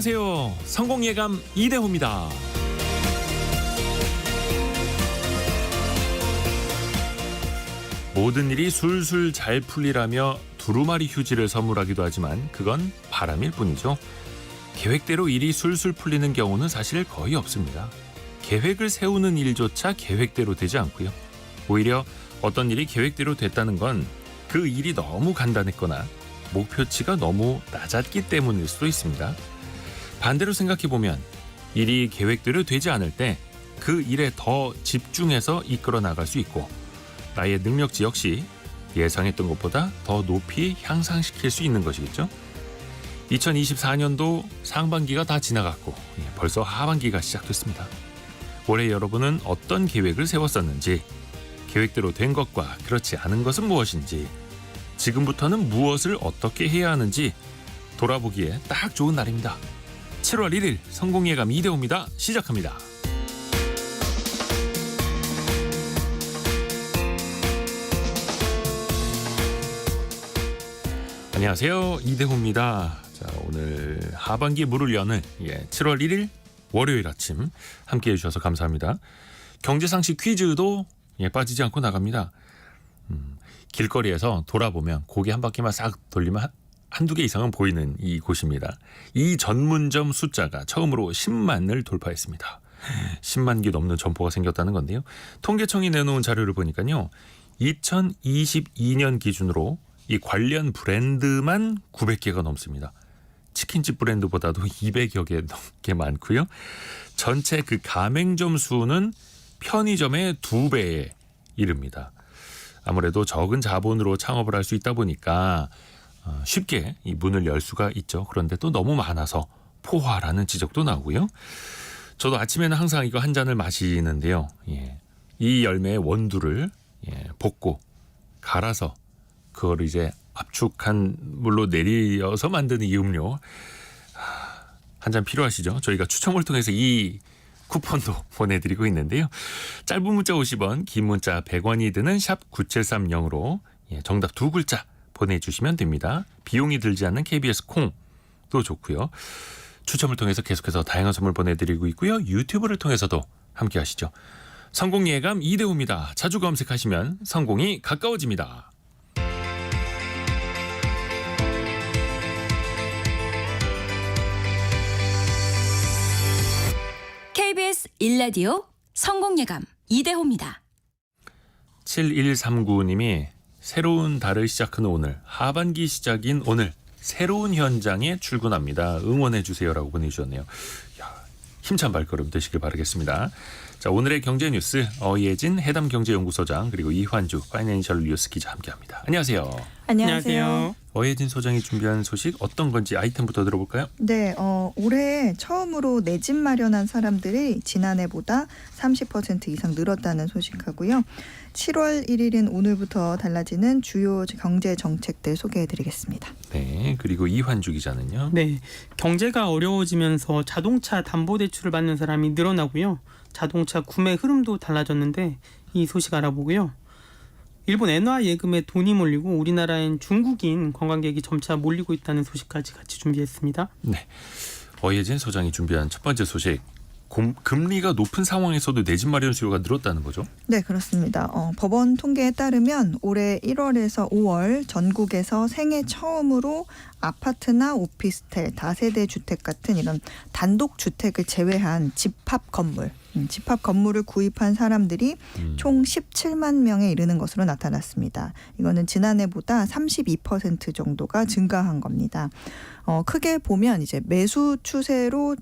안녕하세요. 성공예감 이대호입니다. 모든 일이 술술 잘 풀리라며 두루마리 휴지를 선물하기도 하지만 그건 바람일 뿐이죠. 계획대로 일이 술술 풀리는 경우는 사실 거의 없습니다. 계획을 세우는 일조차 계획대로 되지 않고요. 오히려 어떤 일이 계획대로 됐다는 건 그 일이 너무 간단했거나 목표치가 너무 낮았기 때문일 수도 있습니다. 반대로 생각해보면 일이 계획대로 되지 않을 때 그 일에 더 집중해서 이끌어 나갈 수 있고 나의 능력치 역시 예상했던 것보다 더 높이 향상시킬 수 있는 것이겠죠. 2024년도 상반기가 다 지나갔고 벌써 하반기가 시작됐습니다. 올해 여러분은 어떤 계획을 세웠었는지, 계획대로 된 것과 그렇지 않은 것은 무엇인지, 지금부터는 무엇을 어떻게 해야 하는지 돌아보기에 딱 좋은 날입니다. 7월 1일 성공예감 이대호입니다. 시작합니다. 안녕하세요. 이대호입니다. 자, 오늘 하반기 물을 여는 7월 1일 월요일 아침 함께해 주셔서 감사합니다. 경제상식 퀴즈도 빠지지 않고 나갑니다. 길거리에서 돌아보면 고개 한 바퀴만 싹 돌리면 한두 개 이상은 보이는 이곳입니다. 이 전문점 숫자가 처음으로 10만을 돌파했습니다. 10만 개 넘는 점포가 생겼다는 건데요. 통계청이 내놓은 자료를 보니까요. 2022년 기준으로 이 관련 브랜드만 900개가 넘습니다. 치킨집 브랜드보다도 200여 개 넘게 많고요. 전체 그 가맹점 수는 편의점의 2배에 이릅니다. 아무래도 적은 자본으로 창업을 할 수 있다 보니까 쉽게 이 문을 열 수가 있죠. 그런데 또 너무 많아서 포화라는 지적도 나오고요. 저도 아침에는 항상 이거 한 잔을 마시는데요. 이 열매의 원두를 볶고 갈아서 그걸 이제 압축한 물로 내려서 만드는 이 음료 한 잔 필요하시죠? 저희가 추첨을 통해서 이 쿠폰도 보내드리고 있는데요. 짧은 문자 50원, 긴 문자 100원이 드는 샵 9730으로 정답 2글자 보내주시면 됩니다. 비용이 들지 않는 KBS 콩도 좋고요. 추첨을 통해서 계속해서 다양한 선물 보내드리고 있고요. 유튜브를 통해서도 함께 하시죠. 성공예감 이대호입니다. 자주 검색하시면 성공이 가까워집니다. KBS 1라디오 성공예감 이대호입니다. 7139님이 새로운 달을 시작하는 오늘, 하반기 시작인 오늘 새로운 현장에 출근합니다. 응원해 주세요라고 보내주셨네요. 힘찬 발걸음 되시길 바라겠습니다. 자, 오늘의 경제 뉴스 어예진 해담경제연구소장 그리고 이환주 파이낸셜 뉴스 기자 함께합니다. 안녕하세요. 안녕하세요. 어예진 소장이 준비한 소식 어떤 건지 아이템부터 들어볼까요? 네, 올해 처음으로 내 집 마련한 사람들이 지난해보다 30% 이상 늘었다는 소식하고요. 7월 1일인 오늘부터 달라지는 주요 경제 정책들 소개해드리겠습니다. 네, 그리고 이환주 기자는요. 네, 경제가 어려워지면서 자동차 담보대출을 받는 사람이 늘어나고요. 자동차 구매 흐름도 달라졌는데 이 소식 알아보고요. 일본 엔화 예금에 돈이 몰리고 우리나라엔 중국인 관광객이 점차 몰리고 있다는 소식까지 같이 준비했습니다. 네, 어예진 소장이 준비한 첫 번째 소식. 금리가 높은 상황에서도 내 집 마련 수요가 늘었다는 거죠? 네, 그렇습니다. 법원 통계에 따르면 올해 1월에서 5월 전국에서 생애 처음으로 아파트나 오피스텔, 다세대 주택 같은 이런 단독 주택을 제외한 집합 건물을 구입한 사람들이 총 17만 명에 이르는 것으로 나타났습니다. 이거는 지난해보다 32% 정도가 증가한 겁니다. 크게 보면 이제 매수 추세도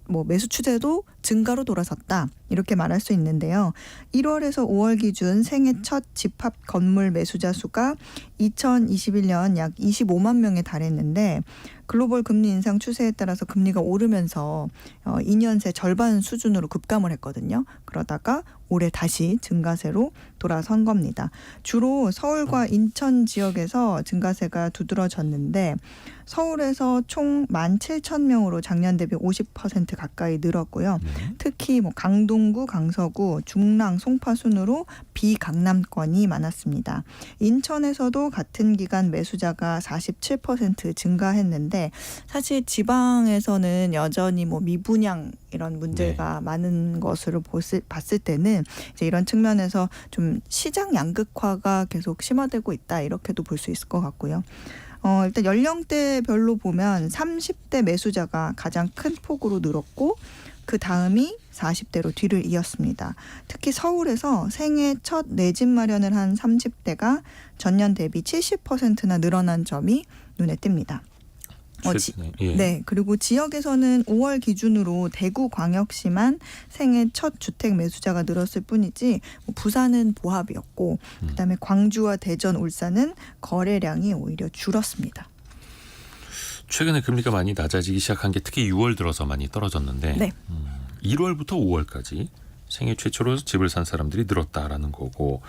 증가로 돌아섰다. 이렇게 말할 수 있는데요. 1월에서 5월 기준 생애 첫 집합 건물 매수자 수가 2021년 약 25만 명에 달했는데 글로벌 금리 인상 추세에 따라서 금리가 오르면서 2년 새 절반 수준으로 급감을 했거든요. 그러다가 올해 다시 증가세로 돌아선 겁니다. 주로 서울과 인천 지역에서 증가세가 두드러졌는데 서울에서 총 17,000명으로 작년 대비 50% 가까이 늘었고요. 네. 특히 뭐 강동구, 강서구, 중랑, 송파 순으로 비강남권이 많았습니다. 인천에서도 같은 기간 매수자가 47% 증가했는데 사실 지방에서는 여전히 뭐 미분양 이런 문제가 많은 것으로 봤을 때는 이제 이런 측면에서 좀 시장 양극화가 계속 심화되고 있다 이렇게도 볼 수 있을 것 같고요. 일단 연령대별로 보면 30대 매수자가 가장 큰 폭으로 늘었고 그 다음이 40대로 뒤를 이었습니다. 특히 서울에서 생애 첫 내 집 마련을 한 30대가 전년 대비 70%나 늘어난 점이 눈에 띕니다. 최근에, 예. 네, 그리고 지역에서는 5월 기준으로 대구광역시만 생애 첫 주택 매수자가 늘었을 뿐이지 뭐 부산은 보합이었고 그다음에 광주와 대전, 울산은 거래량이 오히려 줄었습니다. 최근에 금리가 많이 낮아지기 시작한 게 특히 6월 들어서 많이 떨어졌는데 네. 1월부터 5월까지 생애 최초로 집을 산 사람들이 늘었다라는 거고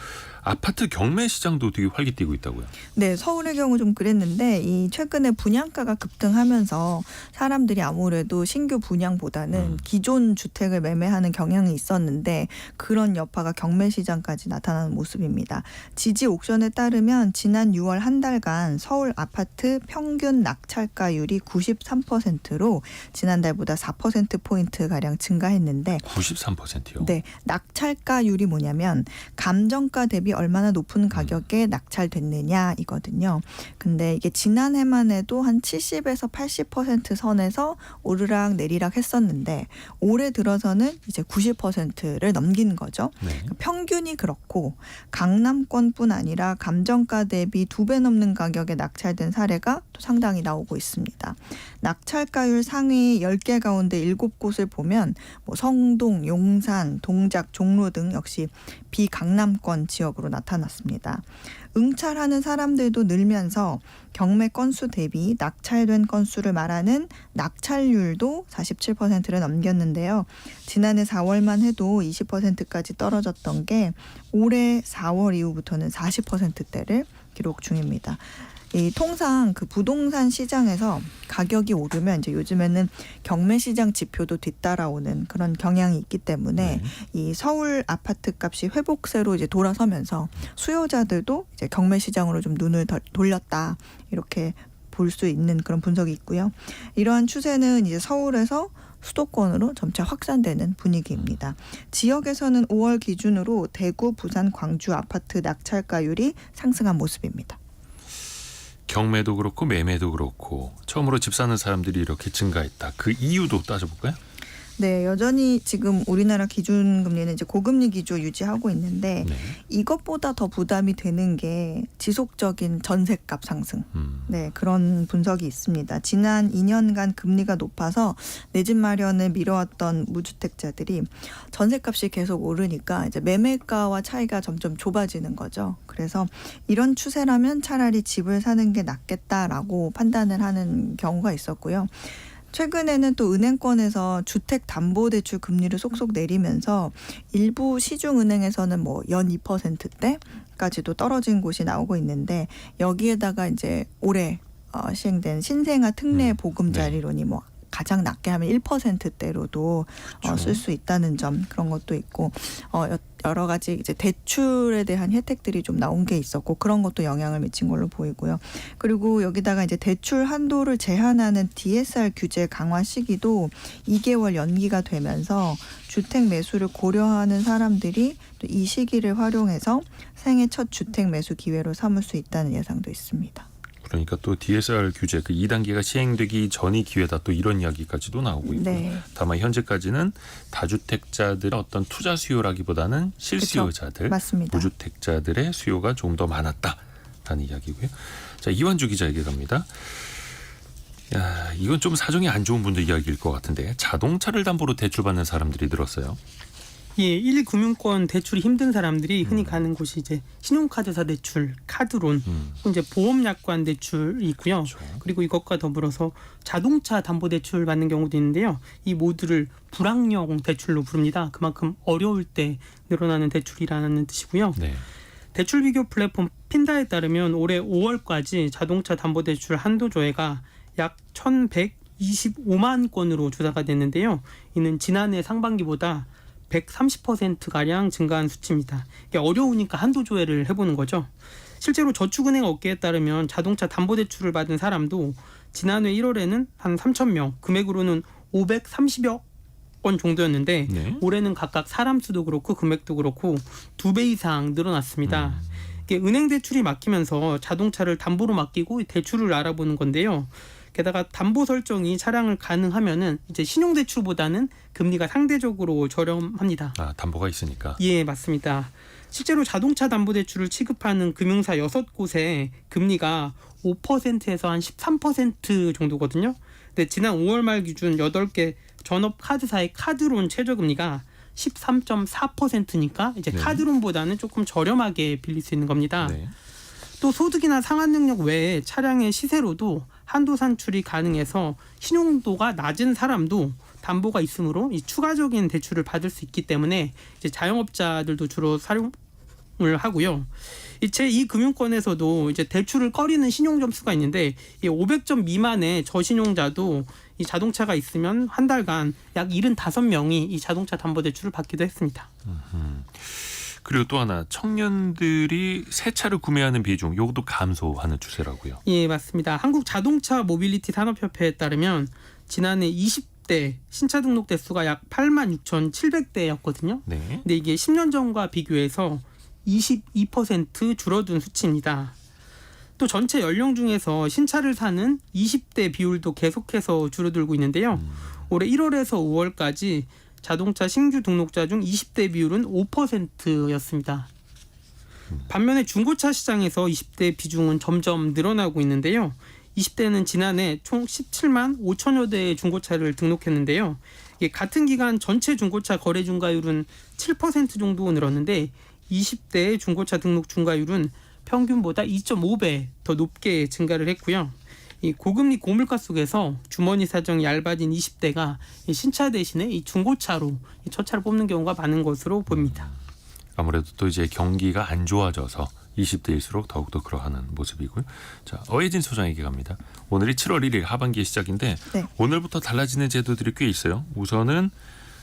아파트 경매 시장도 되게 활기뛰고 있다고요. 네, 서울의 경우 좀 그랬는데 이 최근에 분양가가 급등하면서 사람들이 아무래도 신규 분양보다는 기존 주택을 매매하는 경향이 있었는데 그런 여파가 경매 시장까지 나타나는 모습입니다. 지지 옥션에 따르면 지난 6월 한 달간 서울 아파트 평균 낙찰가율이 93%로 지난달보다 4%포인트 가량 증가했는데 93%요? 네, 낙찰가율이 뭐냐면 감정가 대비 얼마나 높은 가격에 낙찰됐느냐 이거든요. 근데 이게 지난해만 해도 한 70에서 80% 선에서 오르락 내리락 했었는데 올해 들어서는 이제 90%를 넘긴 거죠. 네. 평균이 그렇고 강남권뿐 아니라 감정가 대비 2배 넘는 가격에 낙찰된 사례가 또 상당히 나오고 있습니다. 낙찰가율 상위 10개 가운데 7곳을 보면 뭐 성동, 용산, 동작, 종로 등 역시 비강남권 지역으로 나타났습니다. 응찰하는 사람들도 늘면서 경매 건수 대비 낙찰된 건수를 말하는 낙찰률도 47%를 넘겼는데요. 지난해 4월만 해도 20%까지 떨어졌던 게 올해 4월 이후부터는 40%대를 기록 중입니다. 이 통상 그 부동산 시장에서 가격이 오르면 이제 요즘에는 경매 시장 지표도 뒤따라오는 그런 경향이 있기 때문에 이 서울 아파트 값이 회복세로 이제 돌아서면서 수요자들도 이제 경매 시장으로 좀 눈을 돌렸다 이렇게 볼 수 있는 그런 분석이 있고요. 이러한 추세는 이제 서울에서 수도권으로 점차 확산되는 분위기입니다. 지역에서는 5월 기준으로 대구, 부산, 광주 아파트 낙찰가율이 상승한 모습입니다. 경매도 그렇고 매매도 그렇고 처음으로 집 사는 사람들이 이렇게 증가했다. 그 이유도 따져볼까요? 네, 여전히 지금 우리나라 기준금리는 이제 고금리 기조 유지하고 있는데 네. 이것보다 더 부담이 되는 게 지속적인 전셋값 상승. 네, 그런 분석이 있습니다. 지난 2년간 금리가 높아서 내 집 마련을 미뤄왔던 무주택자들이 전셋값이 계속 오르니까 이제 매매가와 차이가 점점 좁아지는 거죠. 그래서 이런 추세라면 차라리 집을 사는 게 낫겠다라고 판단을 하는 경우가 있었고요. 최근에는 또 은행권에서 주택담보대출 금리를 쏙쏙 내리면서 일부 시중은행에서는 뭐 연 2%대까지도 떨어진 곳이 나오고 있는데 여기에다가 이제 올해 시행된 신생아 특례 보금자리론이 뭐 가장 낮게 하면 1%대로도 쓸 수 있다는 점 그런 것도 있고 여러 가지 이제 대출에 대한 혜택들이 좀 나온 게 있었고 그런 것도 영향을 미친 걸로 보이고요. 그리고 여기다가 이제 대출 한도를 제한하는 DSR 규제 강화 시기도 2개월 연기가 되면서 주택 매수를 고려하는 사람들이 또 이 시기를 활용해서 생애 첫 주택 매수 기회로 삼을 수 있다는 예상도 있습니다. 그러니까 또 DSR 규제 그 2단계가 시행되기 전이 기회다 또 이런 이야기까지도 나오고 있고 네. 다만 현재까지는 다주택자들의 어떤 투자 수요라기보다는 실수요자들, 그렇죠. 맞습니다. 무주택자들의 수요가 좀 더 많았다라는 이야기고요. 자, 이완주 기자에게 갑니다. 야, 이건 좀 사정이 안 좋은 분들 이야기일 것 같은데 자동차를 담보로 대출받는 사람들이 늘었어요. 예, 1금융권 대출이 힘든 사람들이 흔히 가는 곳이 이제 신용카드사 대출, 카드론, 이제 보험약관 대출이 있고요. 그렇죠. 그리고 이것과 더불어서 자동차 담보 대출 받는 경우도 있는데요. 이 모두를 불황령 대출로 부릅니다. 그만큼 어려울 때 늘어나는 대출이라는 뜻이고요. 네. 대출 비교 플랫폼 핀다에 따르면 올해 5월까지 자동차 담보 대출 한도 조회가 약 1,125만 건으로 조사가 됐는데요. 이는 지난해 상반기보다 130%가량 증가한 수치입니다. 이게 어려우니까 한도 조회를 해보는 거죠. 실제로 저축은행 업계에 따르면 자동차 담보대출을 받은 사람도 지난해 1월에는 한 3,000명, 금액으로는 530여 건 정도였는데 네. 올해는 각각 사람 수도 그렇고 금액도 그렇고 2배 이상 늘어났습니다. 이게 은행 대출이 막히면서 자동차를 담보로 맡기고 대출을 알아보는 건데요. 게다가 담보 설정이 차량을 가능하면은 이제 신용대출보다는 금리가 상대적으로 저렴합니다. 아, 담보가 있으니까. 예, 맞습니다. 실제로 자동차 담보대출을 취급하는 금융사 6곳에 금리가 5%에서 한 13% 정도거든요. 근데 지난 5월 말 기준 8개 전업 카드사의 카드론 최저금리가 13.4%니까 이제 네. 카드론보다는 조금 저렴하게 빌릴 수 있는 겁니다. 네. 또 소득이나 상환 능력 외에 차량의 시세로도 한도 산출이 가능해서 신용도가 낮은 사람도 담보가 있으므로 이 추가적인 대출을 받을 수 있기 때문에 이제 자영업자들도 주로 사용을 하고요. 제2 금융권에서도 이제 대출을 꺼리는 신용 점수가 있는데 이 500점 미만의 저신용자도 이 자동차가 있으면 한 달간 약 75명이 이 자동차 담보 대출을 받기도 했습니다. 그리고 또 하나 청년들이 새 차를 구매하는 비중 이것도 감소하는 추세라고요. 예, 맞습니다. 한국 자동차 모빌리티 산업협회에 따르면 지난해 20대 신차 등록 대수가 약 86,700대였거든요. 네. 근데 이게 10년 전과 비교해서 22% 줄어든 수치입니다. 또 전체 연령 중에서 신차를 사는 20대 비율도 계속해서 줄어들고 있는데요. 올해 1월에서 5월까지 자동차 신규 등록자 중 20대 비율은 5%였습니다. 반면에 중고차 시장에서 20대 비중은 점점 늘어나고 있는데요. 20대는 지난해 총 17만 5천여 대의 중고차를 등록했는데요. 이게 같은 기간 전체 중고차 거래 중과율은 7% 정도 늘었는데 20대의 중고차 등록 중과율은 평균보다 2.5배 더 높게 증가를 했고요. 이 고금리 고물가 속에서 주머니 사정이 얇아진 20대가 이 신차 대신에 이 중고차로 이 첫 차를 뽑는 경우가 많은 것으로 보입니다. 아무래도 또 이제 경기가 안 좋아져서 20대일수록 더욱더 그러하는 모습이고요. 자, 어혜진 소장에게 갑니다. 오늘이 7월 1일 하반기의 시작인데 네. 오늘부터 달라지는 제도들이 꽤 있어요. 우선은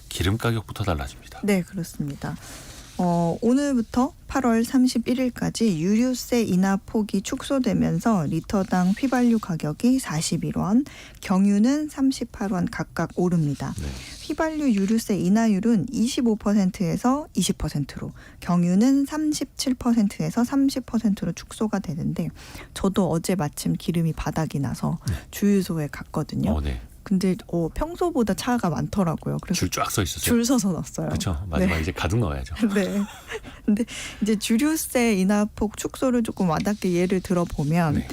기름 가격부터 달라집니다. 네, 그렇습니다. 오늘부터 8월 31일까지 유류세 인하 폭이 축소되면서 리터당 휘발유 가격이 41원, 경유는 38원 각각 오릅니다. 네. 휘발유 유류세 인하율은 25%에서 20%로, 경유는 37%에서 30%로 축소가 되는데 저도 어제 마침 기름이 바닥이 나서 주유소에 갔거든요. 네. 근데 평소보다 차가 많더라고요. 그래서 줄 쫙 서 있었어요. 줄 서서 넣었어요. 그렇죠. 마지막에 네. 이제 가득 넣어야죠. 네. 근데 이제 주류세 인하폭 축소를 조금 와닿게 예를 들어보면 네.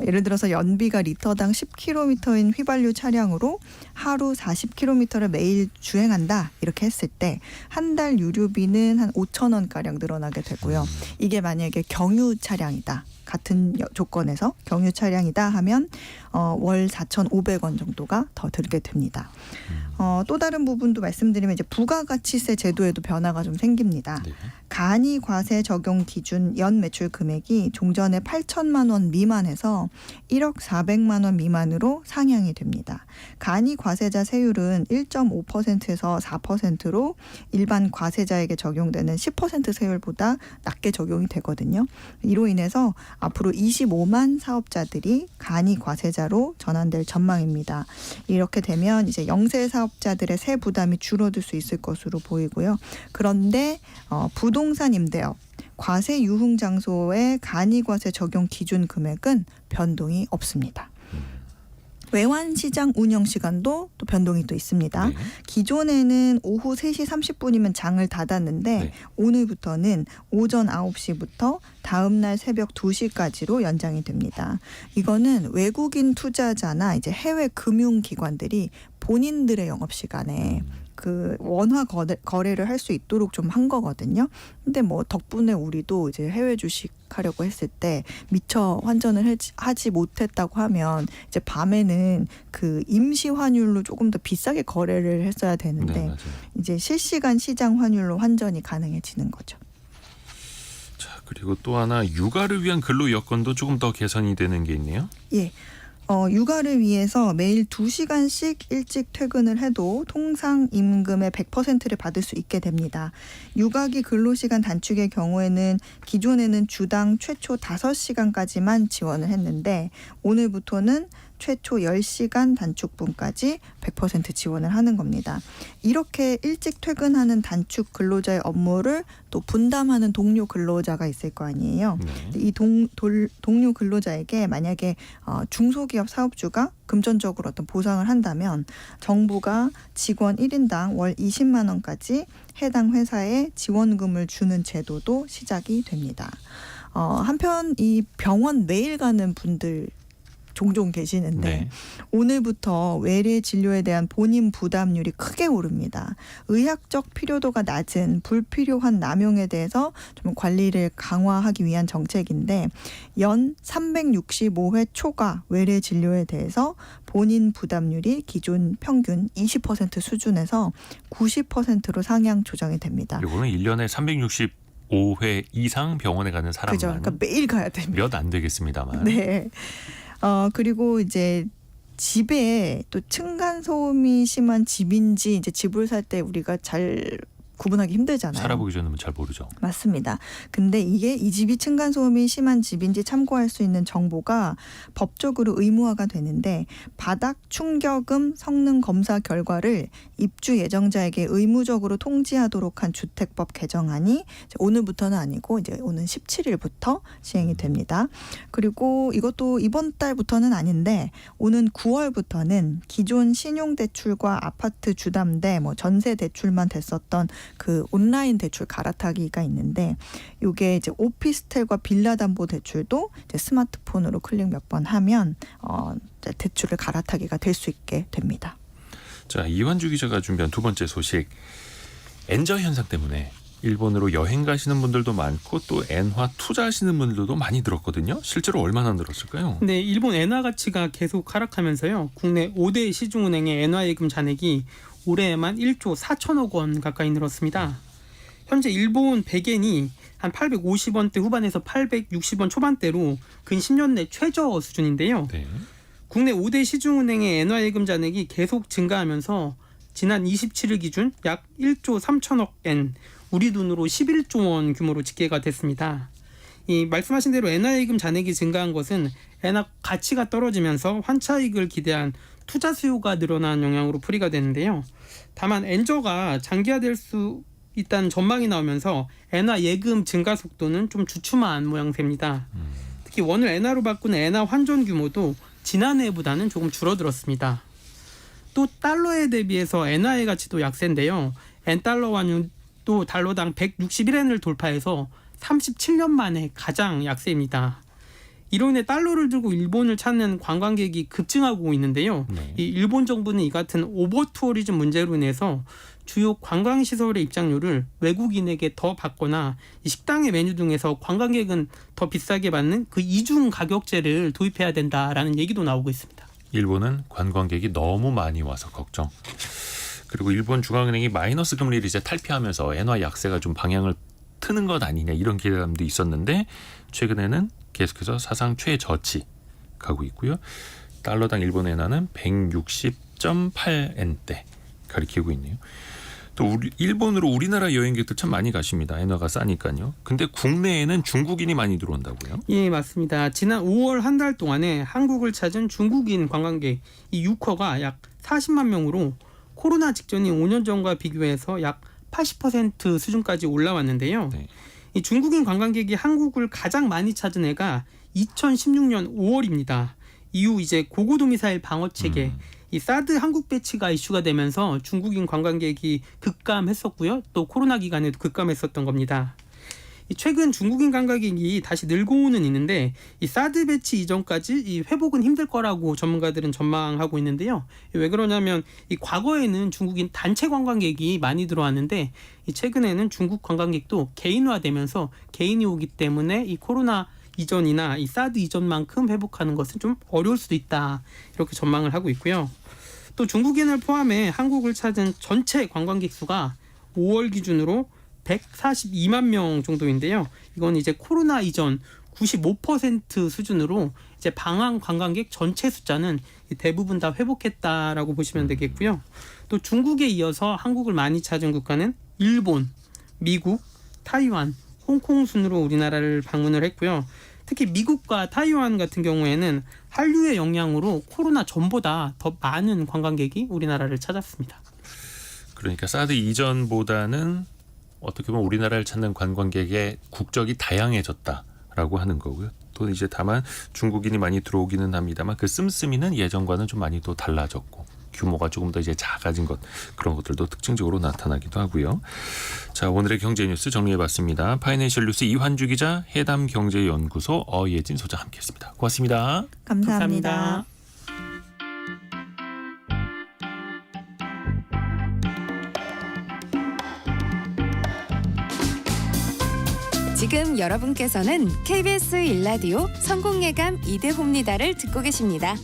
예를 들어서 연비가 리터당 10km인 휘발유 차량으로 하루 40km를 매일 주행한다 이렇게 했을 때 한 달 유류비는 한 5,000원 가량 늘어나게 되고요. 이게 만약에 경유 차량이다. 같은 조건에서 경유 차량이다 하면 월 4,500원 정도가 더 들게 됩니다. 또 다른 부분도 말씀드리면 이제 부가가치세 제도에도 변화가 좀 생깁니다. 네. 간이 과세 적용 기준 연 매출 금액이 종전에 8천만 원 미만에서 1억 400만 원 미만으로 상향이 됩니다. 간이 과세자 세율은 1.5%에서 4%로 일반 과세자에게 적용되는 10% 세율보다 낮게 적용이 되거든요. 이로 인해서 앞으로 25만 사업자들이 간이 과세자로 전환될 전망입니다. 이렇게 되면 이제 영세 사업자들의 세 부담이 줄어들 수 있을 것으로 보이고요. 그런데 부동산 임대업, 과세 유흥 장소의 간이과세 적용 기준 금액은 변동이 없습니다. 외환시장 운영 시간도 또 변동이 또 있습니다. 네. 기존에는 오후 3시 30분이면 장을 닫았는데 네. 오늘부터는 오전 9시부터 다음 날 새벽 2시까지로 연장이 됩니다. 이거는 외국인 투자자나 이제 해외 금융기관들이 본인들의 영업 시간에 그 원화 거래를 할 수 있도록 좀 한 거거든요. 근데 뭐 덕분에 우리도 이제 해외 주식 하려고 했을 때 미처 환전을 하지 못했다고 하면 이제 밤에는 그 임시 환율로 조금 더 비싸게 거래를 했어야 되는데 네, 맞아요. 이제 실시간 시장 환율로 환전이 가능해지는 거죠. 자, 그리고 또 하나 육아를 위한 근로 여건도 조금 더 개선이 되는 게 있네요. 예. 육아를 위해서 매일 2시간씩 일찍 퇴근을 해도 통상 임금의 100%를 받을 수 있게 됩니다. 육아기 근로시간 단축의 경우에는 기존에는 주당 최초 5시간까지만 지원을 했는데 오늘부터는 최초 10시간 단축분까지 100% 지원을 하는 겁니다. 이렇게 일찍 퇴근하는 단축 근로자의 업무를 또 분담하는 동료 근로자가 있을 거 아니에요. 네. 이 동료 근로자에게 만약에 중소기업 사업주가 금전적으로 어떤 보상을 한다면 정부가 직원 1인당 월 20만 원까지 해당 회사에 지원금을 주는 제도도 시작이 됩니다. 한편 이 병원 매일 가는 분들 종종 계시는데 네. 오늘부터 외래 진료에 대한 본인 부담률이 크게 오릅니다. 의학적 필요도가 낮은 불필요한 남용에 대해서 좀 관리를 강화하기 위한 정책인데 연 365회 초과 외래 진료에 대해서 본인 부담률이 기존 평균 20% 수준에서 90%로 상향 조정이 됩니다. 이거는 1년에 365회 이상 병원에 가는 그죠? 사람만 그러니까 매일 가야 됩니다. 몇 안 되겠습니다만. 네. 그리고 이제 집에 또 층간소음이 심한 집인지 이제 집을 살 때 우리가 잘 구분하기 힘들잖아요. 살아보기 전에는 잘 모르죠. 맞습니다. 근데 이게 이 집이 층간소음이 심한 집인지 참고할 수 있는 정보가 법적으로 의무화가 되는데 바닥 충격음 성능 검사 결과를 입주 예정자에게 의무적으로 통지하도록 한 주택법 개정안이 이제 오늘부터는 아니고 이제 오는 17일부터 시행이 됩니다. 그리고 이것도 이번 달부터는 아닌데 오는 9월부터는 기존 신용대출과 아파트 주담대, 뭐 전세 대출만 됐었던 그 온라인 대출 갈아타기가 있는데 이게 이제 오피스텔과 빌라 담보 대출도 이제 스마트폰으로 클릭 몇 번 하면 대출을 갈아타기가 될 수 있게 됩니다. 자, 이완주 기자가 준비한 두 번째 소식. 엔저 현상 때문에 일본으로 여행 가시는 분들도 많고 또 엔화 투자하시는 분들도 많이 늘었거든요. 실제로 얼마나 늘었을까요? 네, 일본 엔화 가치가 계속 하락하면서요. 국내 5대 시중은행의 엔화 예금 잔액이 올해에만 1조 4천억 원 가까이 늘었습니다. 현재 일본 100엔이 한 850원대 후반에서 860원 초반대로 근 10년 내 최저 수준인데요. 네. 국내 5대 시중은행의 엔화 예금 잔액이 계속 증가하면서 지난 27일 기준 약 1조 3천억 엔, 우리 돈으로 11조 원 규모로 집계가 됐습니다. 이 말씀하신 대로 엔화 예금 잔액이 증가한 것은 엔화 가치가 떨어지면서 환차익을 기대한 투자 수요가 늘어난 영향으로 풀이가 되는데요. 다만 엔저가 장기화될 수 있다는 전망이 나오면서 엔화 예금 증가 속도는 좀 주춤한 모양새입니다. 특히 원을 엔화로 바꾸는 엔화 환전 규모도 지난해보다는 조금 줄어들었습니다. 또 달러에 대비해서 엔화의 가치도 약세인데요. 엔달러 환율도 달러당 161엔을 돌파해서 37년 만에 가장 약세입니다. 이로 인해 달러를 들고 일본을 찾는 관광객이 급증하고 있는데요. 네. 이 일본 정부는 이 같은 오버투어리즘 문제로 인해서 주요 관광시설의 입장료를 외국인에게 더 받거나 이 식당의 메뉴 등에서 관광객은 더 비싸게 받는 그 이중 가격제를 도입해야 된다라는 얘기도 나오고 있습니다. 일본은 관광객이 너무 많이 와서 걱정. 그리고 일본 중앙은행이 마이너스 금리를 이제 탈피하면서 엔화 약세가 좀 방향을 트는 것 아니냐 이런 기대감도 있었는데 최근에는 계속해서 사상 최저치 가고 있고요. 달러당 일본 엔화는 160.8엔대 가리키고 있네요. 또 일본으로 우리나라 여행객들 참 많이 가십니다. 엔화가 싸니까요. 근데 국내에는 중국인이 많이 들어온다고요? 예, 맞습니다. 지난 5월 한 달 동안에 한국을 찾은 중국인 관광객 이 유커가 약 40만 명으로 코로나 직전인 5년 전과 비교해서 약 80% 수준까지 올라왔는데요. 네. 이 중국인 관광객이 한국을 가장 많이 찾은 해가 2016년 5월입니다. 이후 이제 고고도 미사일 방어 체계, 이 사드 한국 배치가 이슈가 되면서 중국인 관광객이 급감했었고요. 또 코로나 기간에도 급감했었던 겁니다. 최근 중국인 관광객이 다시 늘고는 있는데 이 사드 배치 이전까지 이 회복은 힘들 거라고 전문가들은 전망하고 있는데요. 왜 그러냐면 이 과거에는 중국인 단체 관광객이 많이 들어왔는데 이 최근에는 중국 관광객도 개인화되면서 개인이 오기 때문에 이 코로나 이전이나 이 사드 이전만큼 회복하는 것은 좀 어려울 수도 있다. 이렇게 전망을 하고 있고요. 또 중국인을 포함해 한국을 찾은 전체 관광객 수가 5월 기준으로 142만 명 정도인데요. 이건 이제 코로나 이전 95% 수준으로 이제 방한 관광객 전체 숫자는 대부분 다 회복했다라고 보시면 되겠고요. 또 중국에 이어서 한국을 많이 찾은 국가는 일본, 미국, 타이완, 홍콩 순으로 우리나라를 방문을 했고요. 특히 미국과 타이완 같은 경우에는 한류의 영향으로 코로나 전보다 더 많은 관광객이 우리나라를 찾았습니다. 그러니까 사드 이전보다는 어떻게 보면 우리나라를 찾는 관광객의 국적이 다양해졌다라고 하는 거고요. 또 이제 다만 중국인이 많이 들어오기는 합니다만 그 씀씀이는 예전과는 좀 많이 또 달라졌고 규모가 조금 더 이제 작아진 것 그런 것들도 특징적으로 나타나기도 하고요. 자, 오늘의 경제 뉴스 정리해봤습니다. 파이낸셜 뉴스 이환주 기자, 해담경제연구소 어예진 소장 함께했습니다. 고맙습니다. 감사합니다. 지금 여러분께서는 KBS 일라디오 성공예감 이대호입니다를 듣고 계십니다.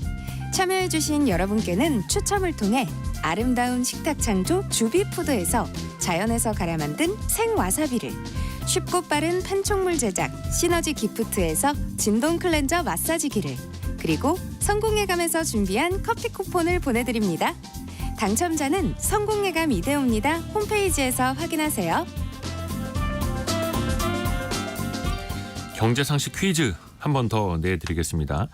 참여해주신 여러분께는 추첨을 통해 아름다운 식탁 창조 주비푸드에서 자연에서 갈아 만든 생와사비를, 쉽고 빠른 판촉물 제작 시너지 기프트에서 진동 클렌저 마사지기를, 그리고 성공예감에서 준비한 커피 쿠폰을 보내드립니다. 당첨자는 성공예감 이대호입니다 홈페이지에서 확인하세요. 경제상식 퀴즈 한 번 더 내드리겠습니다.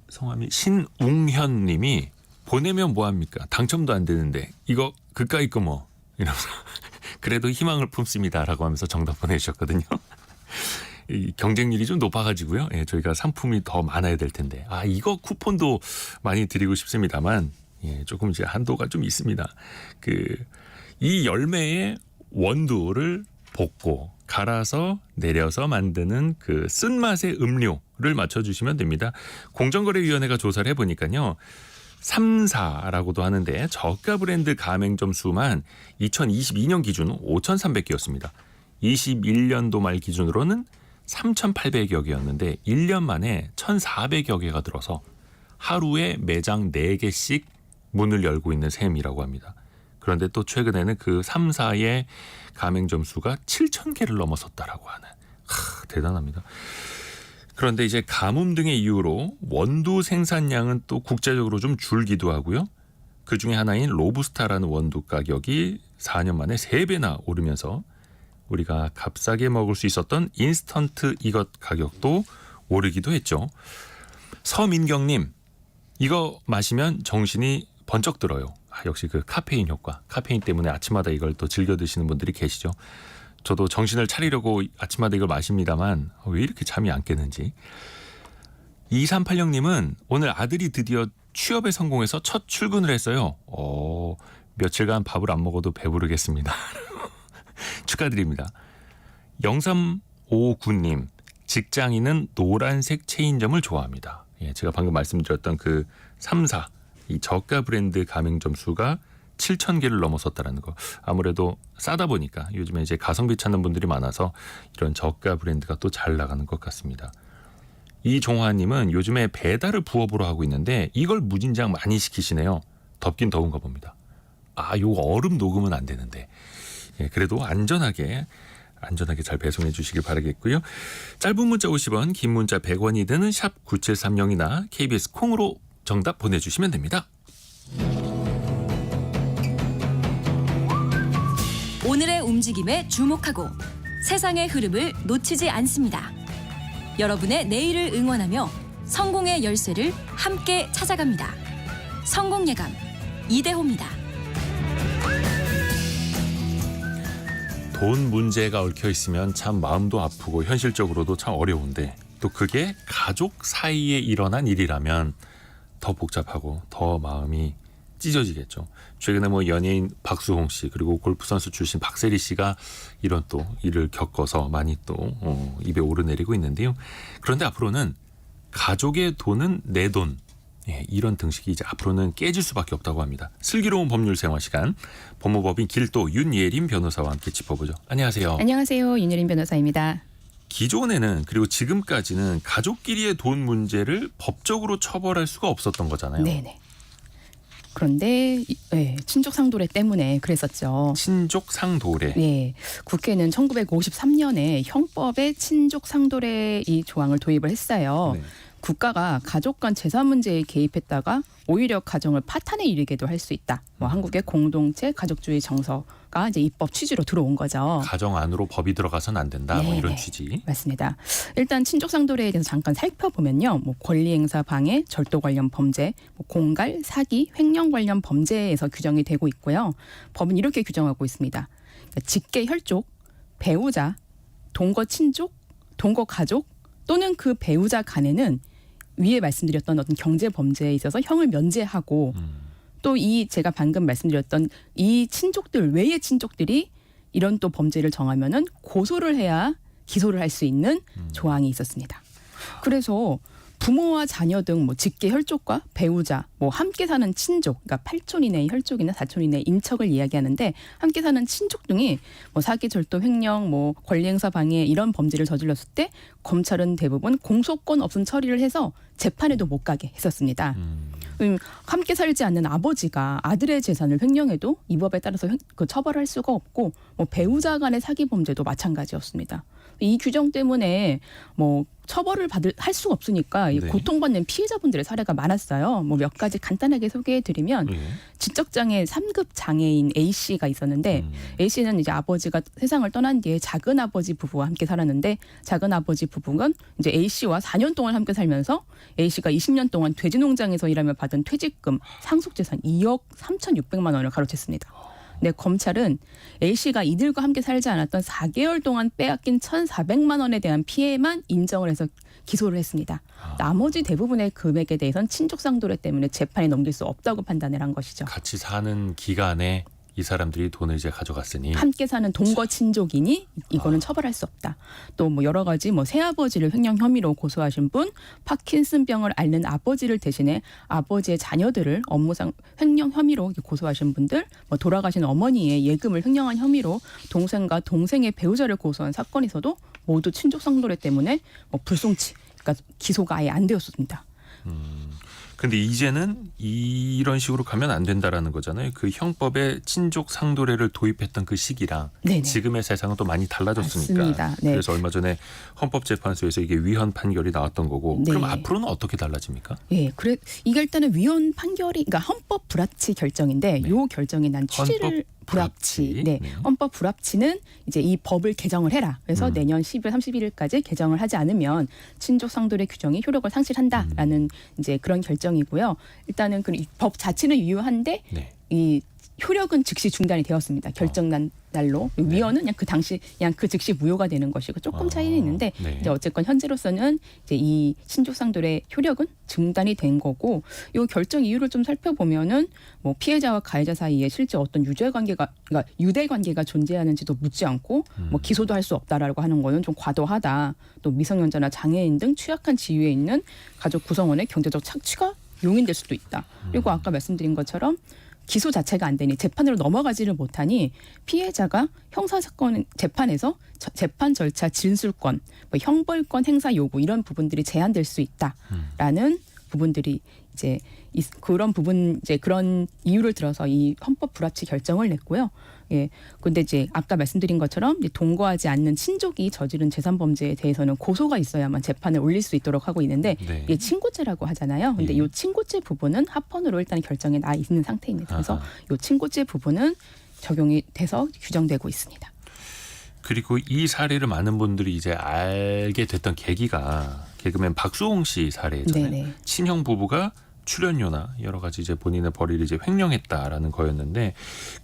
성함이 신웅현 님이 보내면 뭐합니까? 당첨도 안 되는데 이거 그까이 거 뭐 이러면서 그래도 희망을 품습니다 라고 하면서 정답 보내주셨거든요. 이 경쟁률이 좀 높아가지고요. 예, 저희가 상품이 더 많아야 될 텐데 이거 쿠폰도 많이 드리고 싶습니다만 조금 이제 한도가 좀 있습니다. 이 열매의 원두를 볶고 갈아서 내려서 만드는 그 쓴맛의 음료를 맞춰주시면 됩니다. 공정거래위원회가 조사를 해보니까요. 3사라고도 하는데 저가 브랜드 가맹점 수만 2022년 기준 5,300개였습니다. 21년도 말 기준으로는 3,800여 개였는데 1년 만에 1,400여 개가 들어서 하루에 매장 4개씩 문을 열고 있는 셈이라고 합니다. 그런데 또 최근에는 그 3사의 가맹점 수가 7,000개를 넘어섰다라고 하는 대단합니다. 그런데 이제 가뭄 등의 이유로 원두 생산량은 또 국제적으로 좀 줄기도 하고요. 그중에 하나인 로부스타라는 원두 가격이 4년 만에 3배나 오르면서 우리가 값싸게 먹을 수 있었던 인스턴트 이것 가격도 오르기도 했죠. 서민경님, 이거 마시면 정신이 번쩍 들어요. 역시 그 카페인 효과. 카페인 때문에 아침마다 이걸 또 즐겨 드시는 분들이 계시죠. 저도 정신을 차리려고 아침마다 이걸 마십니다만 왜 이렇게 잠이 안 깨는지. 2380님은 오늘 아들이 드디어 취업에 성공해서 첫 출근을 했어요. 며칠간 밥을 안 먹어도 배부르겠습니다. 축하드립니다. 0359님, 직장인은 노란색 체인점을 좋아합니다. 제가 방금 말씀드렸던 그 3사 이 저가 브랜드 가맹점 수가 7,000개를 넘어섰다라는 거. 아무래도 싸다 보니까 요즘에 이제 가성비 찾는 분들이 많아서 이런 저가 브랜드가 또 잘 나가는 것 같습니다. 이종화님은 요즘에 배달을 부업으로 하고 있는데 이걸 무진장 많이 시키시네요. 덥긴 더운가 봅니다. 요거 얼음 녹으면 안 되는데. 그래도 안전하게 잘 배송해 주시길 바라겠고요. 짧은 문자 50원, 긴 문자 100원이 드는 샵 9730이나 KBS 콩으로 정답 보내주시면 됩니다. 오늘의 움직임에 주목하고 세상의 흐름을 놓치지 않습니다. 여러분의 내일을 응원하며 성공의 열쇠를 함께 찾아갑니다. 성공예감 이대호입니다. 돈 문제가 얽혀 있으면 참 마음도 아프고 현실적으로도 참 어려운데 또 그게 가족 사이에 일어난 일이라면 더 복잡하고 더 마음이 찢어지겠죠. 최근에 뭐 연예인 박수홍 씨 그리고 골프 선수 출신 박세리 씨가 이런 또 일을 겪어서 많이 또 입에 오르내리고 있는데요. 그런데 앞으로는 가족의 돈은 내 돈. 예, 이런 등식이 이제 앞으로는 깨질 수밖에 없다고 합니다. 슬기로운 법률 생활 시간 법무법인 길도 윤예림 변호사와 함께 짚어보죠. 안녕하세요. 안녕하세요. 윤예림 변호사입니다. 기존에는 그리고 지금까지는 가족끼리의 돈 문제를 법적으로 처벌할 수가 없었던 거잖아요. 네네. 그런데 친족 상도례 때문에 그랬었죠. 친족 상도례. 네, 국회는 1953년에 형법에 친족 상도례 이 조항을 도입을 했어요. 네. 국가가 가족 간 재산 문제에 개입했다가 오히려 가정을 파탄에 이르게도 할 수 있다. 한국의 공동체 가족주의 정서가 이제 입법 취지로 들어온 거죠. 가정 안으로 법이 들어가서는 안 된다. 뭐 네, 이런 네. 취지. 맞습니다. 일단 친족 상도례에 대해서 잠깐 살펴보면요. 권리행사 방해, 절도 관련 범죄, 공갈, 사기, 횡령 관련 범죄에서 규정이 되고 있고요. 법은 이렇게 규정하고 있습니다. 그러니까 직계 혈족, 배우자, 동거 친족, 동거 가족 또는 그 배우자 간에는 위에 말씀드렸던 어떤 경제 범죄에 있어서 형을 면제하고 또 이 제가 방금 말씀드렸던 이 친족들 외의 친족들이 이런 또 범죄를 정하면은 고소를 해야 기소를 할 수 있는 조항이 있었습니다. 그래서 부모와 자녀 등 직계 혈족과 배우자, 함께 사는 친족, 그러니까 8촌 이내의 혈족이나 4촌 이내의 인척을 이야기하는데 함께 사는 친족 등이 사기, 절도, 횡령, 권리행사 방해 이런 범죄를 저질렀을 때 검찰은 대부분 공소권 없음 처리를 해서 재판에도 못 가게 했었습니다. 함께 살지 않는 아버지가 아들의 재산을 횡령해도 이 법에 따라서 처벌할 수가 없고 배우자 간의 사기 범죄도 마찬가지였습니다. 이 규정 때문에 처벌을 할 수가 없으니까 네. 고통받는 피해자분들의 사례가 많았어요. 몇 가지 간단하게 소개해드리면 지적장애 3급 장애인 A 씨가 있었는데 A 씨는 이제 아버지가 세상을 떠난 뒤에 작은 아버지 부부와 함께 살았는데 작은 아버지 부부는 이제 A 씨와 4년 동안 함께 살면서 A 씨가 20년 동안 돼지 농장에서 일하며 받은 퇴직금, 상속재산 2억 3,600만 원을 가로챘습니다. 네, 검찰은 A 씨가 이들과 함께 살지 않았던 4개월 동안 빼앗긴 1,400만 원에 대한 피해만 인정을 해서 기소를 했습니다. 나머지 대부분의 금액에 대해서는 친족 상도례 때문에 재판에 넘길 수 없다고 판단을 한 것이죠. 같이 사는 기간에 이 사람들이 돈을 이제 가져갔으니 함께 사는 동거 친족이니 이거는 처벌할 수 없다. 또 여러 가지 새아버지를 횡령 혐의로 고소하신 분, 파킨슨병을 앓는 아버지를 대신해 아버지의 자녀들을 업무상 횡령 혐의로 고소하신 분들, 돌아가신 어머니의 예금을 횡령한 혐의로 동생과 동생의 배우자를 고소한 사건에서도 모두 친족 상도례 때문에 불송치, 그러니까 기소가 아예 안 되었습니다. 근데 이제는 이런 식으로 가면 안 된다라는 거잖아요. 그 형법에 친족 상도례를 도입했던 그 시기랑 네네. 지금의 세상은 또 많이 달라졌으니까. 맞습니다. 네. 그래서 얼마 전에 헌법재판소에서 이게 위헌 판결이 나왔던 거고. 네. 그럼 앞으로는 어떻게 달라집니까? 예, 이게 일단은 위헌 판결이, 그러니까 헌법 불합치 결정인데, 네. 요 결정에 난 취지를 헌법 불합치. 네. 네. 헌법 불합치는 이제 이 법을 개정을 해라. 그래서 내년 12월 31일까지 개정을 하지 않으면 친족 상도례 규정이 효력을 상실한다라는 이제 그런 결정이고요. 일단은 그 법 자체는 유효한데 네. 이 효력은 즉시 중단이 되었습니다. 결정난 날로. 위헌은 그냥 그 당시 그냥 그 즉시 무효가 되는 것이고 조금 차이는 있는데 네. 이제 어쨌건 현재로서는 이제 이 친족 상도례 효력은 중단이 된 거고, 이 결정 이유를 좀 살펴보면은 피해자와 가해자 사이에 실제 어떤 유죄 관계가, 그러니까 유대 관계가 존재하는지도 묻지 않고 기소도 할 수 없다라고 하는 거는 좀 과도하다. 또 미성년자나 장애인 등 취약한 지위에 있는 가족 구성원의 경제적 착취가 용인될 수도 있다. 그리고 아까 말씀드린 것처럼 기소 자체가 안 되니 재판으로 넘어가지를 못하니 피해자가 형사사건 재판에서 재판 절차 진술권, 형벌권 행사 요구 이런 부분들이 제한될 수 있다라는 부분들이 이제 그런 부분 이제 그런 이유를 들어서 이 헌법 불합치 결정을 냈고요. 예. 근데 이제 아까 말씀드린 것처럼 이제 동거하지 않는 친족이 저지른 재산 범죄에 대해서는 고소가 있어야만 재판에 올릴 수 있도록 하고 있는데 네. 이게 친고죄라고 하잖아요. 근데 이 친고죄 부분은 합헌으로 일단 결정에 나 있는 상태입니다. 그래서 이 친고죄 부분은 적용이 돼서 규정되고 있습니다. 그리고 이 사례를 많은 분들이 이제 알게 됐던 계기가 개그맨 박수홍 씨 사례잖아요. 네네. 친형 부부가 출연료나 여러 가지 이제 본인의 벌이를 이제 횡령했다라는 거였는데,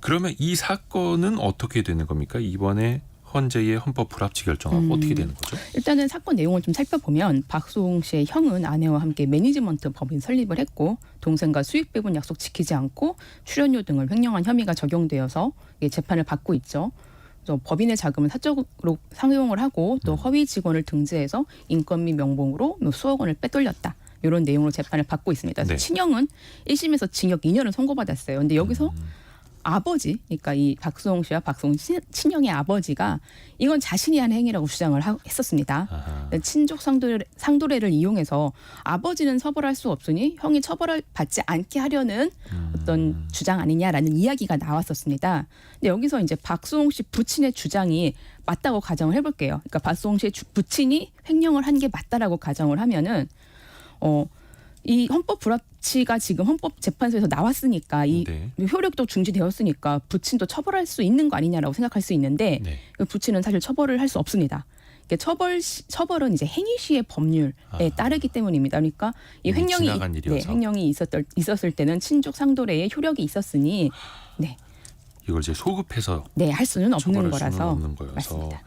그러면 이 사건은 어떻게 되는 겁니까? 이번에 헌재의 헌법 불합치 결정하고 어떻게 되는 거죠? 일단은 사건 내용을 좀 살펴보면 박수홍 씨의 형은 아내와 함께 매니지먼트 법인 설립을 했고 동생과 수익 배분 약속 지키지 않고 출연료 등을 횡령한 혐의가 적용되어서 이게 재판을 받고 있죠. 그래서 법인의 자금을 사적으로 상용을 하고 또 허위 직원을 등재해서 인건 및 명봉으로 수억 원을 빼돌렸다. 이런 내용으로 재판을 받고 있습니다. 그래서 네. 친형은 1심에서 징역 2년을 선고받았어요. 근데 여기서 아버지, 그러니까 이 박수홍 씨와 박수홍 친형의 아버지가 이건 자신이 한 행위라고 주장을 했었습니다. 아하. 친족 상도례를 이용해서 아버지는 처벌할 수 없으니 형이 처벌을 받지 않게 하려는 어떤 주장 아니냐라는 이야기가 나왔었습니다. 근데 여기서 이제 박수홍 씨 부친의 주장이 맞다고 가정을 해볼게요. 그러니까 박수홍 씨의 부친이 횡령을 한 게 맞다라고 가정을 하면은 이 헌법 불합치가 지금 헌법재판소에서 나왔으니까 이 네. 효력도 중지되었으니까 부친도 처벌할 수 있는 거 아니냐라고 생각할 수 있는데 네. 그 부친은 사실 처벌을 할 수 없습니다. 이게 처벌은 이제 행위시의 법률에 따르기 때문입니다. 그러니까 이 이미 횡령이 지나간 일이어서. 횡령이 있었을 때는 친족 상도례의 효력이 있었으니 이걸 이제 소급해서 할 수는 없는 처벌할 거라서 수는 없는 거여서. 맞습니다.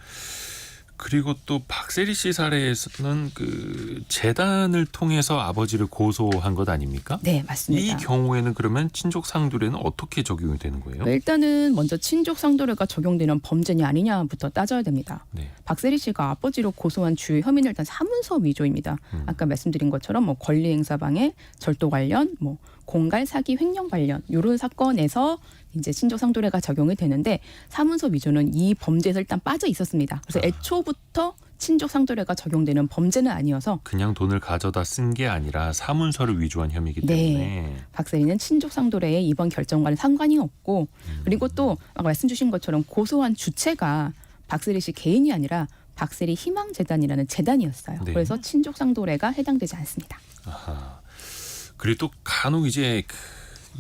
그리고 또 박세리 씨 사례에서는 그 재단을 통해서 아버지를 고소한 것 아닙니까? 네, 이 맞습니다. 경우에는 그러면 친족 상도례는 어떻게 적용이 되는 거예요? 일단은 먼저 친족 상도례가 적용되는 범죄냐 아니냐부터 따져야 됩니다. 네. 박세리 씨가 아버지로 고소한 주요 혐의는 일단 사문서 위조입니다. 아까 말씀드린 것처럼 뭐 권리행사방해, 절도 관련, 뭐 공갈, 사기, 횡령 관련 이런 사건에서 이제 친족 상도례가 적용이 되는데 사문서 위조는 이 범죄에서 일단 빠져 있었습니다. 그래서 애초부터 친족 상도례가 적용되는 범죄는 아니어서 그냥 돈을 가져다 쓴 게 아니라 사문서를 위조한 혐의이기 네. 때문에 박세리는 친족 상도례의 이번 결정과는 상관이 없고 그리고 또 아까 말씀 주신 것처럼 고소한 주체가 박세리 씨 개인이 아니라 박세리 희망재단이라는 재단이었어요. 네. 그래서 친족 상도례가 해당되지 않습니다. 아하. 그리고 또 간혹 이제 그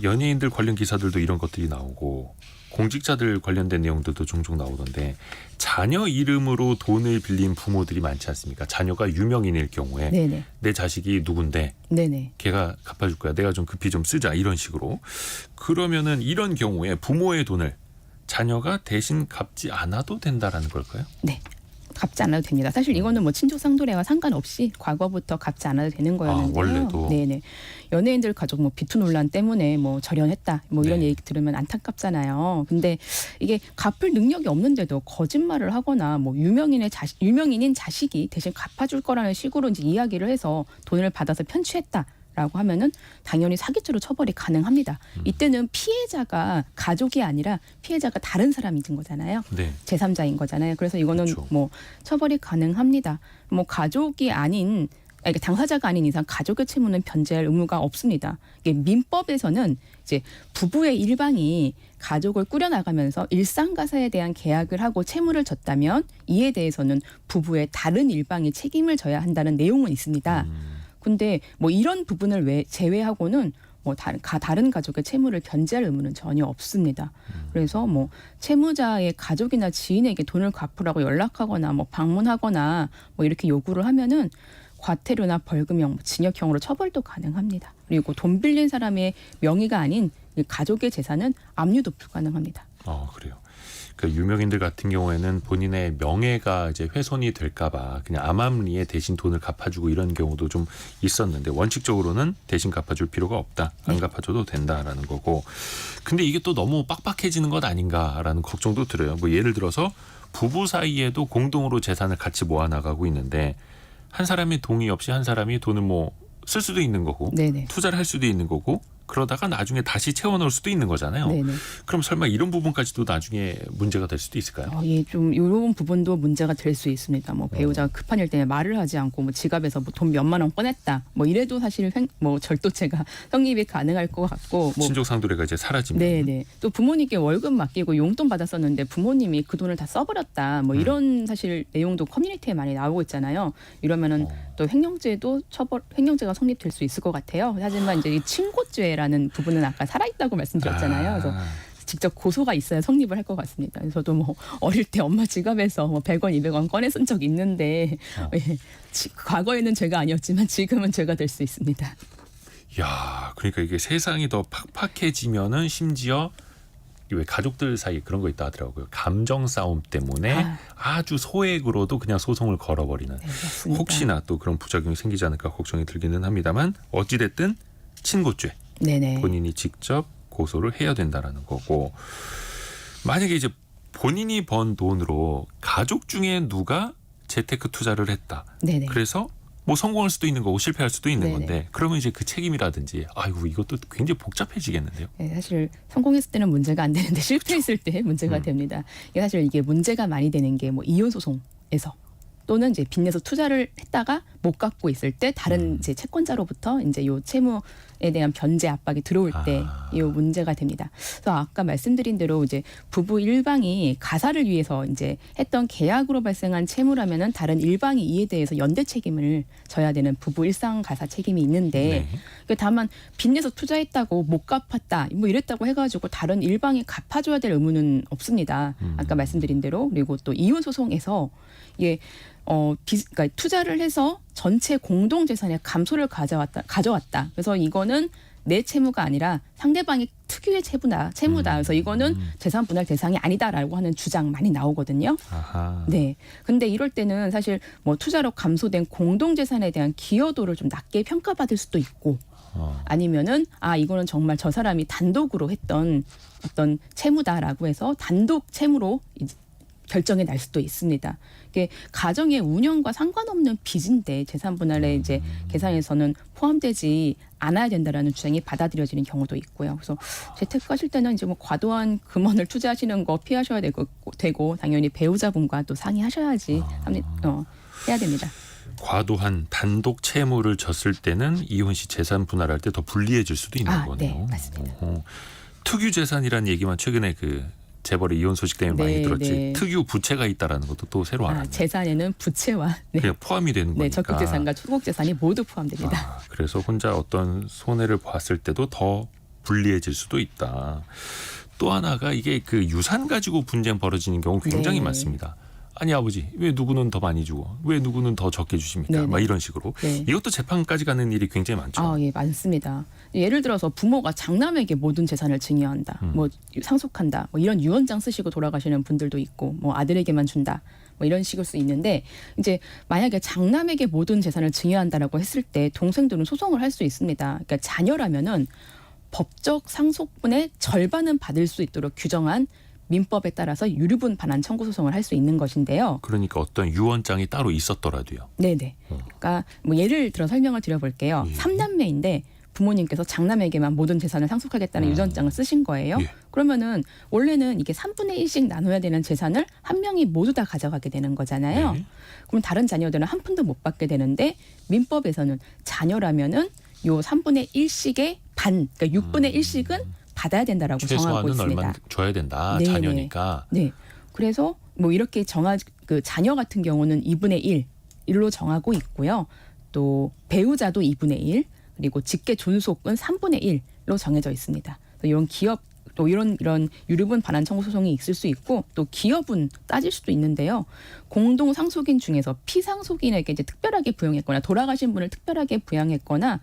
연예인들 관련 기사들도 이런 것들이 나오고 공직자들 관련된 내용들도 종종 나오던데 자녀 이름으로 돈을 빌린 부모들이 많지 않습니까? 자녀가 유명인일 경우에 네네. 내 자식이 누군데 네네. 걔가 갚아줄 거야. 내가 좀 급히 좀 쓰자 이런 식으로. 그러면은 이런 경우에 부모의 돈을 자녀가 대신 갚지 않아도 된다라는 걸까요? 네. 갚지 않아도 됩니다. 사실 이거는 뭐 친족 상도례와 상관없이 과거부터 갚지 않아도 되는 거였는데요. 원래도? 네네. 연예인들 가족 뭐 비투 논란 때문에 뭐 절연했다 뭐 이런 네. 얘기 들으면 안타깝잖아요. 근데 이게 갚을 능력이 없는데도 거짓말을 하거나 뭐 유명인인 자식이 대신 갚아줄 거라는 식으로 이제 이야기를 해서 돈을 받아서 편취했다. 라고 하면은 당연히 사기죄로 처벌이 가능합니다. 이때는 피해자가 가족이 아니라 피해자가 다른 사람인 거잖아요. 네. 제3자인 거잖아요. 그래서 이거는 그렇죠. 뭐 처벌이 가능합니다. 뭐 가족이 아닌 그러니까 당사자가 아닌 이상 가족의 채무는 변제할 의무가 없습니다. 이게 민법에서는 이제 부부의 일방이 가족을 꾸려나가면서 일상가사에 대한 계약을 하고 채무를 졌다면 이에 대해서는 부부의 다른 일방이 책임을 져야 한다는 내용은 있습니다. 근데 뭐 이런 부분을 제외하고는 뭐 다른 가족의 채무를 변제할 의무는 전혀 없습니다. 그래서 뭐 채무자의 가족이나 지인에게 돈을 갚으라고 연락하거나 뭐 방문하거나 뭐 이렇게 요구를 하면은 과태료나 벌금형, 징역형으로 처벌도 가능합니다. 그리고 돈 빌린 사람의 명의가 아닌 가족의 재산은 압류도 불가능합니다. 그래요. 그 유명인들 같은 경우에는 본인의 명예가 이제 훼손이 될까봐 그냥 암암리에 대신 돈을 갚아주고 이런 경우도 좀 있었는데 원칙적으로는 대신 갚아줄 필요가 없다. 안 갚아줘도 된다라는 거고. 근데 이게 또 너무 빡빡해지는 것 아닌가라는 걱정도 들어요. 뭐 예를 들어서 부부 사이에도 공동으로 재산을 같이 모아나가고 있는데 한 사람의 동의 없이 한 사람이 돈을 뭐 쓸 수도 있는 거고 네네. 투자를 할 수도 있는 거고 그러다가 나중에 다시 채워넣을 수도 있는 거잖아요. 네네. 그럼 설마 이런 부분까지도 나중에 문제가 될 수도 있을까요? 예, 좀 이런 부분도 문제가 될 수 있습니다. 뭐 배우자가 급한 일 때문에 말을 하지 않고 뭐 지갑에서 뭐 돈 몇만 원 꺼냈다. 뭐 이래도 사실 뭐 절도죄가 성립이 가능할 것 같고. 뭐 친족 상도례가 이제 사라지면. 네네. 또 부모님께 월급 맡기고 용돈 받았었는데 부모님이 그 돈을 다 써버렸다. 뭐 이런 사실 내용도 커뮤니티에 많이 나오고 있잖아요. 이러면은 또 횡령죄가 성립될 수 있을 것 같아요. 하지만 이제 이 친고죄라는 부분은 아까 살아있다고 말씀드렸잖아요. 그래서 직접 고소가 있어야 성립을 할 것 같습니다. 저도 뭐 어릴 때 엄마 지갑에서 뭐 100원, 200원 꺼내 쓴 적 있는데 예, 과거에는 죄가 아니었지만 지금은 죄가 될 수 있습니다. 야, 그러니까 이게 세상이 더 팍팍해지면은 심지어 왜 가족들 사이 그런 거 있다 하더라고요. 감정 싸움 때문에 아주 소액으로도 그냥 소송을 걸어버리는. 네, 맞습니다. 혹시나 또 그런 부작용이 생기지 않을까 걱정이 들기는 합니다만 어찌됐든 친고죄 네네. 본인이 직접 고소를 해야 된다라는 거고 만약에 이제 본인이 번 돈으로 가족 중에 누가 재테크 투자를 했다. 네네. 그래서 뭐 성공할 수도 있는 거고 실패할 수도 있는 네네. 건데 그러면 이제 그 책임이라든지 아이고 이것도 굉장히 복잡해지겠는데요. 네, 사실 성공했을 때는 문제가 안 되는데 실패했을 때 문제가 됩니다. 이게 사실 이게 문제가 많이 되는 게 뭐 이혼 소송에서 또는 이제 빚내서 투자를 했다가 못 갚고 있을 때 다른 이제 채권자로부터 이제 요 채무에 대한 변제 압박이 들어올 때 이 문제가 됩니다. 그래서 아까 말씀드린 대로 이제 부부 일방이 가사를 위해서 이제 했던 계약으로 발생한 채무라면은 다른 일방이 이에 대해서 연대 책임을 져야 되는 부부 일상 가사 책임이 있는데 다만 빚내서 투자했다고 못 갚았다 뭐 이랬다고 해가지고 다른 일방이 갚아줘야 될 의무는 없습니다. 아까 말씀드린 대로 그리고 또 이혼 소송에서 이게 그러니까 투자를 해서 전체 공동 재산의 감소를 가져왔다. 그래서 이거는 내 채무가 아니라 상대방의 특유의 채무다. 그래서 이거는 재산 분할 대상이 아니다라고 하는 주장 많이 나오거든요. 아하. 네. 근데 이럴 때는 사실 뭐 투자로 감소된 공동 재산에 대한 기여도를 좀 낮게 평가받을 수도 있고 아니면은 이거는 정말 저 사람이 단독으로 했던 어떤 채무다라고 해서 단독 채무로 결정이 날 수도 있습니다. 이게 가정의 운영과 상관없는 빚인데 재산 분할에 이제 계산에서는 포함되지 않아야 된다라는 주장이 받아들여지는 경우도 있고요. 그래서 재테크하실 때는 이제 뭐 과도한 금원을 투자하시는 거 피하셔야 되고 당연히 배우자분과 또 상의하셔야지 해야 됩니다. 과도한 단독 채무를 졌을 때는 이혼 시 재산 분할할 때 더 불리해질 수도 있는 거네요. 네, 맞습니다. 특유 재산이라는 얘기만 최근에 그 재벌의 이혼 소식 때문에 많이 들었지. 네. 특유 부채가 있다라는 것도 또 새로 알았네요. 재산에는 부채와 그냥 포함이 되는 거니까. 적극 재산과 소극 재산이 모두 포함됩니다. 그래서 혼자 어떤 손해를 봤을 때도 더 불리해질 수도 있다. 또 하나가 이게 그 유산 가지고 분쟁 벌어지는 경우 굉장히 네. 많습니다. 아니 아버지 왜 누구는 더 많이 주고 왜 누구는 더 적게 주십니까? 네네. 막 이런 식으로. 네. 이것도 재판까지 가는 일이 굉장히 많죠. 예, 많습니다. 예를 들어서 부모가 장남에게 모든 재산을 증여한다, 뭐 상속한다, 뭐 이런 유언장 쓰시고 돌아가시는 분들도 있고, 뭐 아들에게만 준다, 뭐 이런 식일 수 있는데 이제 만약에 장남에게 모든 재산을 증여한다라고 했을 때 동생들은 소송을 할 수 있습니다. 그러니까 자녀라면은 법적 상속분의 절반은 받을 수 있도록 규정한 민법에 따라서 유류분 반환 청구 소송을 할 수 있는 것인데요. 그러니까 어떤 유언장이 따로 있었더라도요. 네네. 그러니까 뭐 예를 들어 설명을 드려볼게요. 예. 3남매인데 부모님께서 장남에게만 모든 재산을 상속하겠다는 유언장을 쓰신 거예요. 예. 그러면은 원래는 이게 3분의 1씩 나눠야 되는 재산을 한 명이 모두 다 가져가게 되는 거잖아요. 네. 그럼 다른 자녀들은 한 푼도 못 받게 되는데 민법에서는 자녀라면은 요 3분의 1씩의 반, 그러니까 6분의 1씩은 받아야 된다라고 정하고 최소한은 있습니다. 얼마 줘야 된다. 네네. 자녀니까. 네. 그래서 뭐 이렇게 그 자녀 같은 경우는 2분의 1로 정하고 있고요. 또 배우자도 2분의 1, 그리고 직계 존속은 3분의 1로 정해져 있습니다. 이런 기업 또 이런 유류분 반환 청구 소송이 있을 수 있고 또 기업은 따질 수도 있는데요. 공동 상속인 중에서 피상속인에게 이제 특별하게 부양했거나 돌아가신 분을 특별하게 부양했거나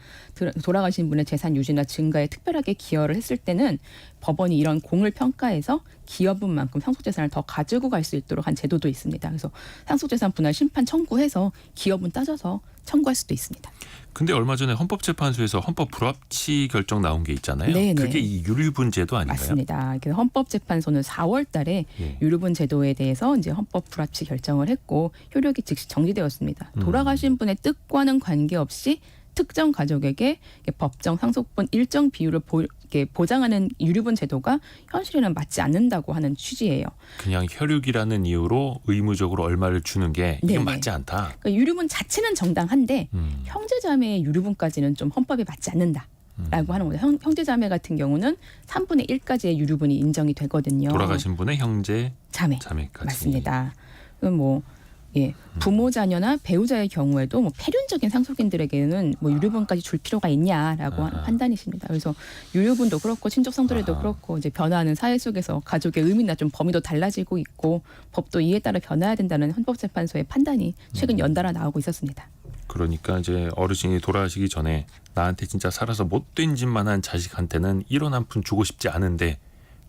돌아가신 분의 재산 유지나 증가에 특별하게 기여를 했을 때는 법원이 이런 공을 평가해서 기여분만큼 상속재산을 더 가지고 갈 수 있도록 한 제도도 있습니다. 그래서 상속재산 분할 심판 청구해서 기여분 따져서 청구할 수도 있습니다. 근데 얼마 전에 헌법재판소에서 헌법 불합치 결정 나온 게 있잖아요. 네네. 그게 이 유류분 제도 아닌가요? 맞습니다. 그래서 헌법재판소는 4월달에 예. 유류분 제도에 대해서 이제 헌법 불합치 결정을 했고 효력이 즉시 정지되었습니다. 돌아가신 분의 뜻과는 관계없이 특정 가족에게 법정 상속분 일정 비율을 보장하는 유류분 제도가 현실에는 맞지 않는다고 하는 취지예요. 그냥 혈육이라는 이유로 의무적으로 얼마를 주는 게 이건 네네. 맞지 않다. 그러니까 유류분 자체는 정당한데 형제자매의 유류분까지는 좀 헌법에 맞지 않는다라고 하는 거죠. 형제자매 같은 경우는 3분의 1까지의 유류분이 인정이 되거든요. 돌아가신 분의 형제, 자매까지. 맞습니다. 그럼 뭐 부모 자녀나 배우자의 경우에도 뭐 폐륜적인 상속인들에게는 뭐 유류분까지 줄 필요가 있냐라고 하는 판단이십니다. 그래서 유류분도 그렇고 친족 상속에도 그렇고 이제 변화하는 사회 속에서 가족의 의미나 좀 범위도 달라지고 있고 법도 이에 따라 변화해야 된다는 헌법재판소의 판단이 최근 연달아 나오고 있었습니다. 그러니까 이제 어르신이 돌아가시기 전에 나한테 진짜 살아서 못된 짓만 한 자식한테는 1원 한 푼 주고 싶지 않은데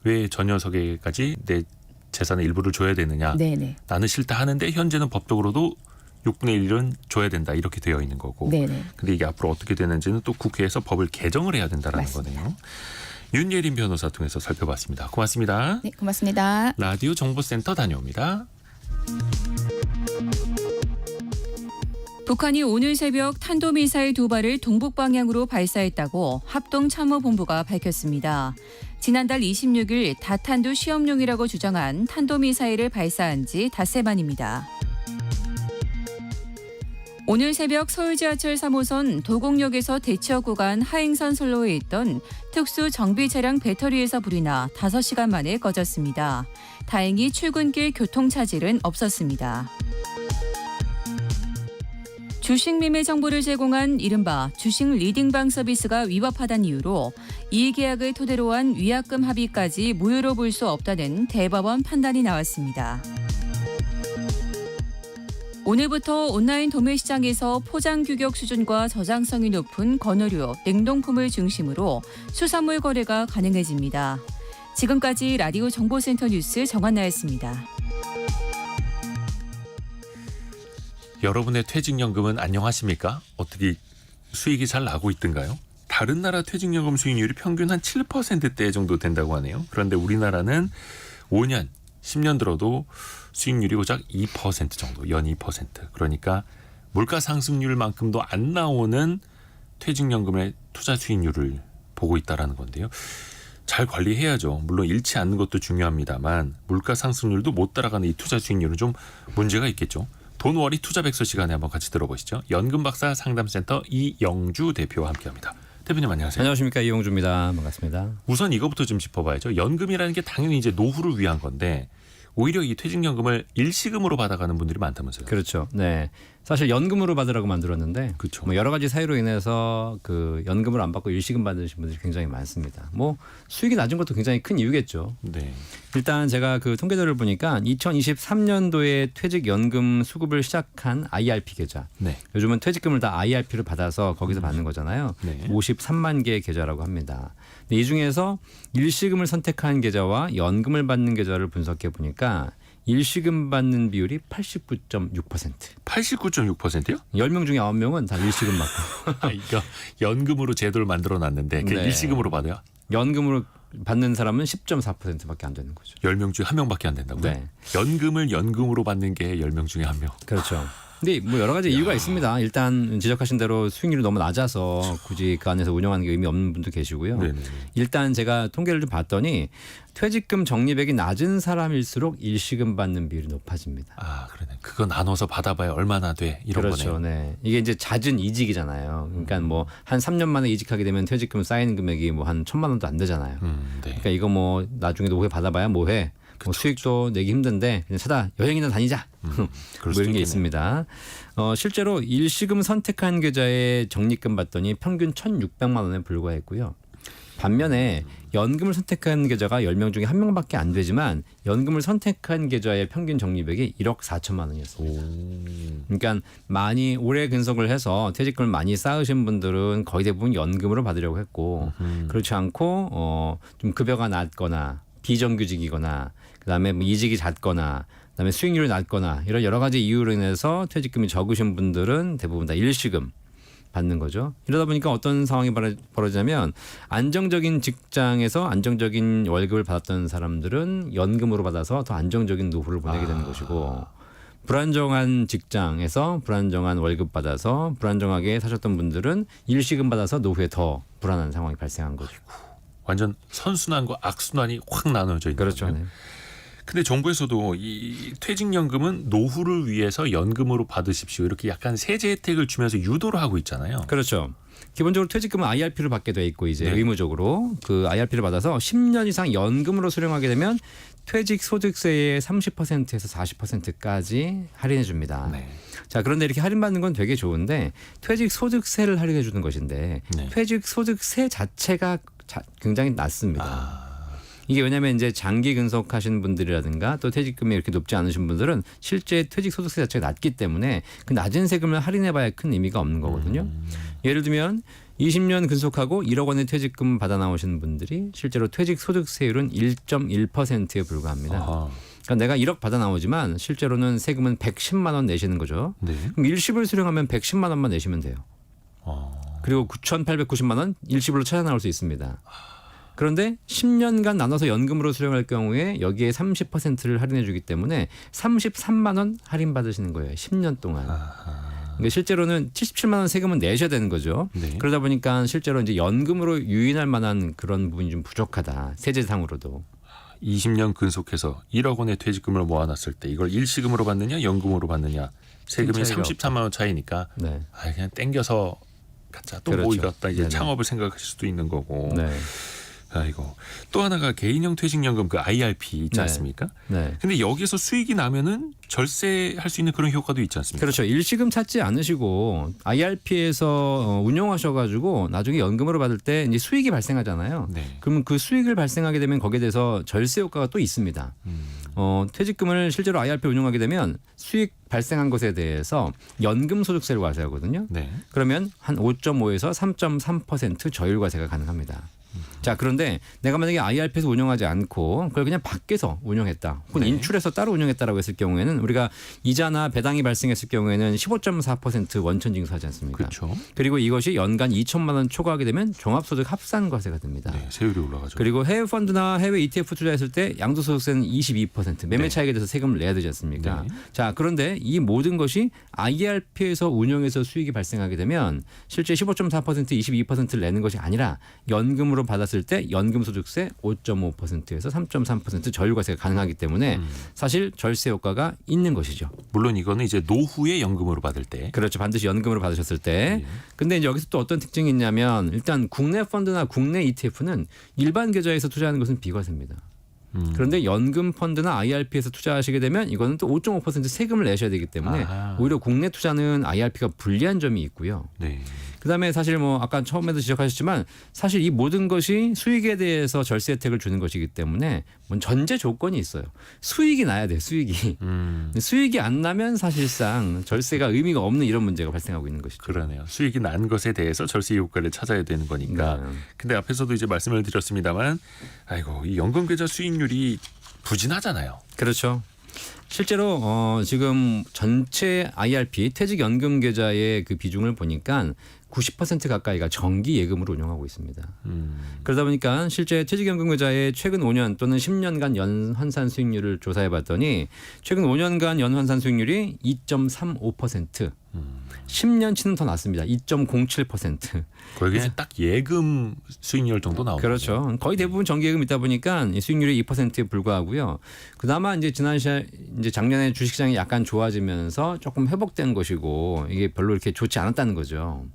왜 저 녀석에게까지 내 재산의 일부를 줘야 되느냐. 네네. 나는 싫다 하는데 현재는 법적으로도 6분의 1은 줘야 된다 이렇게 되어 있는 거고. 네네. 근데 이게 앞으로 어떻게 되는지는 또 국회에서 법을 개정을 해야 된다는 맞습니다. 거네요. 윤예린 변호사 통해서 살펴봤습니다. 고맙습니다. 네, 고맙습니다. 라디오 정보센터 다녀옵니다. 북한이 오늘 새벽 탄도미사일 2발을 동북 방향으로 발사했다고 합동참모본부가 밝혔습니다. 지난달 26일 다탄두 시험용이라고 주장한 탄도미사일을 발사한 지 닷새 만입니다. 오늘 새벽 서울 지하철 3호선 도곡역에서 대치역 구간 하행선 선로에 있던 특수 정비 차량 배터리에서 불이 나 5시간 만에 꺼졌습니다. 다행히 출근길 교통차질은 없었습니다. 주식 매매 정보를 제공한 이른바 주식 리딩방 서비스가 위법하다는 이유로 이 계약을 토대로 한 위약금 합의까지 무효로 볼 수 없다는 대법원 판단이 나왔습니다. 오늘부터 온라인 도매시장에서 포장 규격 수준과 저장성이 높은 건어류, 냉동품을 중심으로 수산물 거래가 가능해집니다. 지금까지 라디오 정보센터 뉴스 정한나였습니다. 여러분의 퇴직연금은 안녕하십니까? 어떻게 수익이 잘 나고 있던가요? 다른 나라 퇴직연금 수익률이 평균 한 7%대 정도 된다고 하네요. 그런데 우리나라는 5년, 10년 들어도 수익률이 고작 2% 정도, 연 2%. 그러니까 물가 상승률만큼도 안 나오는 퇴직연금의 투자 수익률을 보고 있다는 건데요. 잘 관리해야죠. 물론 잃지 않는 것도 중요합니다만 물가 상승률도 못 따라가는 이 투자 수익률은 좀 문제가 있겠죠. 돈워리 투자백서 시간에 한번 같이 들어보시죠. 연금박사 상담센터 이영주 대표와 함께합니다. 대표님 안녕하세요. 안녕하십니까, 이용주입니다. 반갑습니다. 우선 이거부터 좀 짚어봐야죠. 연금이라는 게 당연히 이제 노후를 위한 건데 오히려 이 퇴직연금을 일시금으로 받아가는 분들이 많다면서요. 그렇죠. 네. 사실 연금으로 받으라고 만들었는데 그렇죠. 뭐 여러 가지 사유로 인해서 그 연금을 안 받고 일시금 받으신 분들이 굉장히 많습니다. 뭐 수익이 낮은 것도 굉장히 큰 이유겠죠. 네. 일단 제가 그 통계자료를 보니까 2023년도에 퇴직연금 수급을 시작한 IRP 계좌. 네. 요즘은 퇴직금을 다 IRP를 받아서 거기서 받는 거잖아요. 네. 53만 개의 계좌라고 합니다. 근데 이 중에서 일시금을 선택한 계좌와 연금을 받는 계좌를 분석해 보니까 일시금 받는 비율이 89.6%. 89.6%요? 10명 중에 9명은 다 일시금 받고 그러니까 연금으로 제도를 만들어 놨는데 그 네. 일시금으로 받아요? 연금으로 받는 사람은 10.4%밖에 안 되는 거죠. 10명 중에 1명밖에 안 된다고요? 네. 연금을 연금으로 받는 게 10명 중에 1명. 그렇죠. 근데 뭐 여러 가지 이유가 있습니다. 일단 지적하신 대로 수익률이 너무 낮아서 굳이 그 안에서 운영하는 게 의미 없는 분도 계시고요. 네네. 일단 제가 통계를 좀 봤더니 퇴직금 적립액이 낮은 사람일수록 일시금 받는 비율이 높아집니다. 아, 그러네. 그거 나눠서 받아봐야 얼마나 돼 이런 그렇죠. 거네요. 네. 이게 이제 잦은 이직이잖아요. 그러니까 뭐 한 3년 만에 이직하게 되면 퇴직금 쌓이는 금액이 뭐 한 1,000만 원도 안 되잖아요. 네. 그러니까 이거 뭐 나중에 노후에 받아봐야 뭐해. 뭐 수익도 내기 힘든데 그냥 사다 여행이나 다니자. 그럴 뭐 수도 이런 게 있겠네요. 있습니다. 실제로 일시금 선택한 계좌에 적립금 받더니 평균 1,600만 원에 불과했고요. 반면에 연금을 선택한 계좌가 10명 중에 1명밖에 안 되지만 연금을 선택한 계좌의 평균 적립액이 1억 4천만 원이었습니다. 그러니까 많이 오래 근속을 해서 퇴직금을 많이 쌓으신 분들은 거의 대부분 연금으로 받으려고 했고 그렇지 않고 좀 급여가 낮거나 비정규직이거나 그다음에 뭐 이직이 잦거나 그다음에 수익률이 낮거나 이런 여러 가지 이유로 인해서 퇴직금이 적으신 분들은 대부분 다 일시금 받는 거죠. 이러다 보니까 어떤 상황이 벌어지냐면 안정적인 직장에서 안정적인 월급을 받았던 사람들은 연금으로 받아서 더 안정적인 노후를 보내게 되는 것이고 불안정한 직장에서 불안정한 월급 받아서 불안정하게 사셨던 분들은 일시금 받아서 노후에 더 불안한 상황이 발생한 거죠. 완전 선순환과 악순환이 확 나눠져 있는 그렇죠. 거네요. 네. 근데 정부에서도 이 퇴직연금은 노후를 위해서 연금으로 받으십시오. 이렇게 약간 세제 혜택을 주면서 유도를 하고 있잖아요. 그렇죠. 기본적으로 퇴직금은 IRP를 받게 돼 있고 이제 네. 의무적으로 그 IRP를 받아서 10년 이상 연금으로 수령하게 되면 퇴직 소득세의 30%에서 40%까지 할인해 줍니다. 네. 자, 그런데 이렇게 할인받는 건 되게 좋은데 퇴직 소득세를 할인해 주는 것인데 네. 퇴직 소득세 자체가 굉장히 낮습니다. 이게 왜냐하면 이제 장기 근속하신 분들이라든가 또 퇴직금이 이렇게 높지 않으신 분들은 실제 퇴직 소득세 자체가 낮기 때문에 그 낮은 세금을 할인해봐야 큰 의미가 없는 거거든요. 예를 들면 20년 근속하고 1억 원의 퇴직금 받아 나오시는 분들이 실제로 퇴직 소득세율은 1.1%에 불과합니다. 아하. 그러니까 내가 1억 받아 나오지만 실제로는 세금은 110만 원 내시는 거죠. 네. 그럼 일시불 수령하면 110만 원만 내시면 돼요. 그리고 9,890만 원 일시불로 찾아 나올 수 있습니다. 그런데 10년간 나눠서 연금으로 수령할 경우에 여기에 30%를 할인해 주기 때문에 33만 원 할인 받으시는 거예요. 10년 동안. 그러니까 실제로는 77만 원 세금은 내셔야 되는 거죠. 네. 그러다 보니까 실제로 이제 연금으로 유인할 만한 그런 부분이 좀 부족하다. 세제상으로도. 20년 근속해서 1억 원의 퇴직금을 모아놨을 때 이걸 일시금으로 받느냐 연금으로 받느냐 세금이 차이가 33만 원 차이니까 네. 그냥 땡겨서 갖자 또 그렇죠. 모이겠다 이제 네네. 창업을 생각하실 수도 있는 거고. 네. 아이고 또 하나가 개인형 퇴직연금 그 IRP 있지 네. 않습니까? 네. 근데 여기서 수익이 나면은 절세할 수 있는 그런 효과도 있지 않습니까? 그렇죠. 일시금 찾지 않으시고 IRP에서 운용하셔가지고 나중에 연금으로 받을 때 이제 수익이 발생하잖아요. 네. 그러면 그 수익을 발생하게 되면 거기에 대해서 절세 효과가 또 있습니다. 퇴직금을 실제로 IRP 운용하게 되면 수익 발생한 것에 대해서 연금 소득세를 과세하거든요. 네. 그러면 한 5.5에서 3.3% 저율 과세가 가능합니다. 자, 그런데 내가 만약에 IRP에서 운영하지 않고 그걸 그냥 밖에서 운영했다. 혹은 네. 인출해서 따로 운영했다라고 했을 경우에는 우리가 이자나 배당이 발생했을 경우에는 15.4% 원천 징수하지 않습니까? 그렇죠. 그리고 이것이 연간 2천만 원 초과하게 되면 종합소득 합산과세가 됩니다. 네. 세율이 올라가죠. 그리고 해외 펀드나 해외 ETF 투자했을 때 양도소득세는 22% 매매 네. 차익에 대해서 세금을 내야 되지 않습니까? 네. 자, 그런데 이 모든 것이 IRP에서 운용해서 수익이 발생하게 되면 실제 15.4% 22%를 내는 것이 아니라 연금으로 받았을 때 연금소득세 5.5%에서 3.3% 저율과세가 가능하기 때문에 사실 절세 효과가 있는 것이죠. 물론 이거는 이제 노후에 연금으로 받을 때. 그렇죠. 반드시 연금으로 받으셨을 때. 예. 근데 이제 여기서 또 어떤 특징이 있냐면 일단 국내 펀드나 국내 ETF는 일반 계좌에서 투자하는 것은 비과세입니다. 그런데 연금 펀드나 IRP에서 투자하시게 되면 이거는 또 5.5% 세금을 내셔야 되기 때문에 아하. 오히려 국내 투자는 IRP가 불리한 점이 있고요. 네. 그다음에 사실 뭐 아까 처음에도 지적하셨지만 사실 이 모든 것이 수익에 대해서 절세 혜택을 주는 것이기 때문에 뭐 전제 조건이 있어요. 수익이 나야 돼요. 수익이. 수익이 안 나면 사실상 절세가 의미가 없는 이런 문제가 발생하고 있는 것이죠. 그러네요. 수익이 난 것에 대해서 절세 효과를 찾아야 되는 거니까. 네. 근데 앞에서도 이제 말씀을 드렸습니다만, 아이고 이 연금 계좌 수익률이 부진하잖아요. 그렇죠. 실제로 지금 전체 IRP 퇴직연금 계좌의 그 비중을 보니까 90% 가까이가 정기 예금으로 운영하고 있습니다. 그러다 보니까 실제 퇴직연금 계좌의 최근 5년 또는 10년간 연환산 수익률을 조사해 봤더니 최근 5년간 연환산 수익률이 2.35%, 10년치는 더 낮습니다. 2.07%. 거의 그냥 딱 예금 수익률 정도 나오죠. 그렇죠. 거의 대부분 정기예금 있다 보니까 이 수익률이 2%에 불과하고요. 그나마 이제 이제 작년에 주식시장이 약간 좋아지면서 조금 회복된 것이고 이게 별로 이렇게 좋지 않았다는 거죠.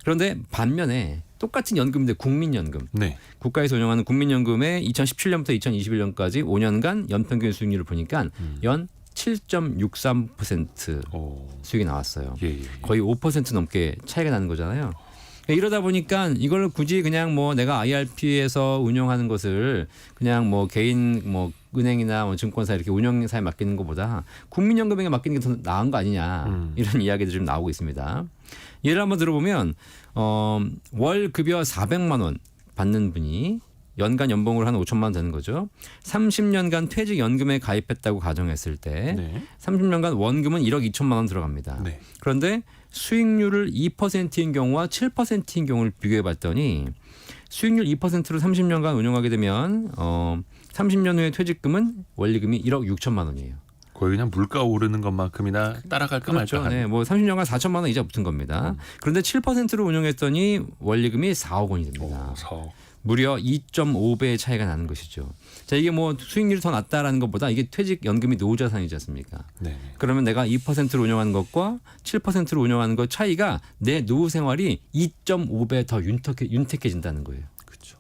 그런데 반면에 똑같은 연금인데 국민연금. 네. 국가에서 운영하는 국민연금의 2017년부터 2021년까지 5년간 연평균 수익률을 보니까 연 7.63% 수익이 나왔어요. 예, 예. 거의 5% 넘게 차이가 나는 거잖아요. 이러다 보니까 이걸 굳이 그냥 뭐 내가 IRP에서 운용하는 것을 그냥 뭐 개인 뭐 은행이나 뭐 증권사 이렇게 운영사에 맡기는 것보다 국민연금에 맡기는 게 더 나은 거 아니냐 이런 이야기들이 좀 나오고 있습니다. 예를 한번 들어보면 월 급여 400만 원 받는 분이 연간 연봉으로 한 5천만 원 되는 거죠. 30년간 퇴직연금에 가입했다고 가정했을 때 네. 30년간 원금은 1억 2천만 원 들어갑니다. 네. 그런데 수익률을 2%인 경우와 7%인 경우를 비교해 봤더니 수익률 2%로 30년간 운용하게 되면 30년 후에 퇴직금은 원리금이 1억 6천만 원이에요. 거의 그냥 물가 오르는 것만큼이나 따라갈까 그렇죠. 말까 하는. 네, 뭐 30년간 4천만 원 이자 붙은 겁니다. 그런데 7%로 운용했더니 원리금이 4억 원이 됩니다. 4억. 무려 2.5배의 차이가 나는 것이죠. 자, 이게 뭐 수익률이 더 낮다라는 것보다 이게 퇴직연금이 노후자산이지 않습니까? 네. 그러면 내가 2%로 운영하는 것과 7%로 운영하는 것 차이가 내 노후 생활이 2.5배 더 윤택해진다는 거예요. 그렇죠.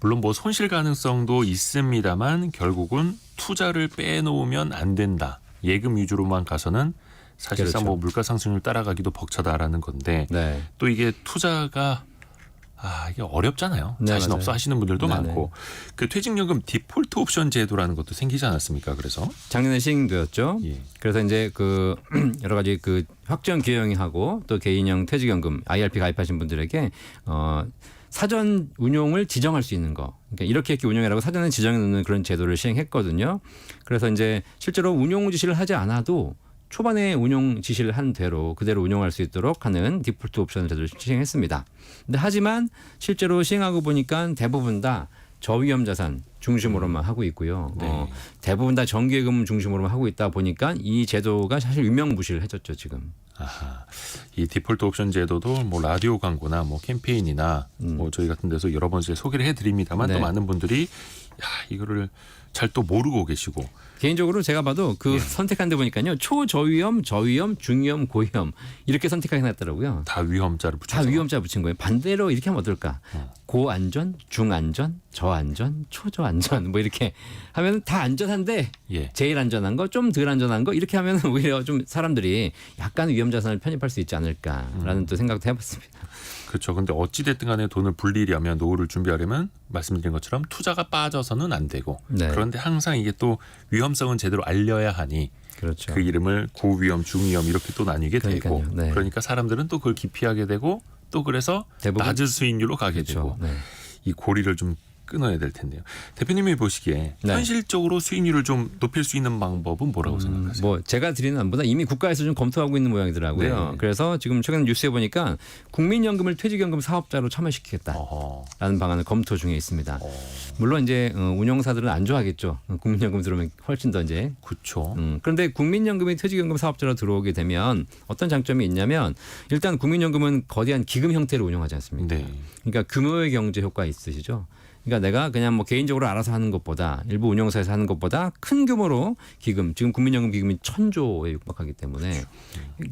물론 뭐 손실 가능성도 있습니다만 결국은 투자를 빼놓으면 안 된다. 예금 위주로만 가서는 사실상 그렇죠. 뭐 물가 상승률 따라가기도 벅차다라는 건데 네. 또 이게 투자가 이게 어렵잖아요. 네, 자신 맞아요. 없어 하시는 분들도 네네. 많고 그 퇴직연금 디폴트 옵션 제도라는 것도 생기지 않았습니까? 그래서 작년에 시행되었죠. 예. 그래서 이제 그 여러 가지 그 확정 기여형하고 또 개인형 퇴직연금 IRP 가입하신 분들에게 사전 운용을 지정할 수 있는 거. 그러니까 이렇게 운용해라고 사전에 지정해 놓는 그런 제도를 시행했거든요. 그래서 이제 실제로 운용 지시를 하지 않아도 초반에 운용 지시를 한 대로 그대로 운용할 수 있도록 하는 디폴트 옵션 제도를 시행했습니다. 근데 하지만 실제로 시행하고 보니까 대부분 다 저위험 자산 중심으로만 하고 있고요. 네. 대부분 다 정기예금 중심으로만 하고 있다 보니까 이 제도가 사실 유명무실해졌죠 지금. 아하, 이 디폴트 옵션 제도도 뭐 라디오 광고나 뭐 캠페인이나 뭐 저희 같은 데서 여러 번 이제 소개를 해드립니다만 네. 또 많은 분들이 이거를 잘 또 모르고 계시고 개인적으로 제가 봐도 그 선택한 데 보니까요. 초저위험, 저위험, 중위험, 고위험 이렇게 선택하게 해놨더라고요. 다 위험자를 다 붙여서 위험자 붙인 거예요. 반대로 이렇게 하면 어떨까? 고안전, 중안전, 저안전, 초저안전 뭐 이렇게 하면 다 안전한데 예. 제일 안전한 거, 좀 덜 안전한 거 이렇게 하면 오히려 좀 사람들이 약간 위험 자산을 편입할 수 있지 않을까라는 또 생각도 해봤습니다. 그렇죠. 근데 어찌 됐든 간에 돈을 불리려면 노후를 준비하려면 말씀드린 것처럼 투자가 빠져서는 안 되고 네. 그런데 항상 이게 또 위험성은 제대로 알려야 하니 그렇죠. 그 이름을 고위험, 중위험 이렇게 또 나뉘게 되고 그러니까요. 네. 그러니까 사람들은 또 그걸 기피하게 되고 또 그래서 대부분 낮은 수익률로 가게 그렇죠. 되고 네. 이 고리를 좀 끊어야 될 텐데요. 대표님이 보시기에 네. 현실적으로 수익률을 좀 높일 수 있는 방법은 뭐라고 생각하세요? 뭐 제가 드리는 안보다 이미 국가에서 좀 검토하고 있는 모양이더라고요. 네. 그래서 지금 최근 뉴스에 보니까 국민연금을 퇴직연금 사업자로 참여시키겠다라는 어허. 방안을 검토 중에 있습니다. 어, 물론 이제 운용사들은 안 좋아하겠죠. 국민연금 들어오면 훨씬 더 이제. 그렇죠. 그런데 국민연금이 퇴직연금 사업자로 들어오게 되면 어떤 장점이 있냐면 일단 국민연금은 거대한 기금 형태로 운영하지 않습니까? 네. 그러니까 규모의 경제 효과 있으시죠. 그러니까 내가 그냥 뭐 개인적으로 알아서 하는 것보다 일부 운용사에서 하는 것보다 큰 규모로 기금, 지금 국민연금 기금이 1,000조에 육박하기 때문에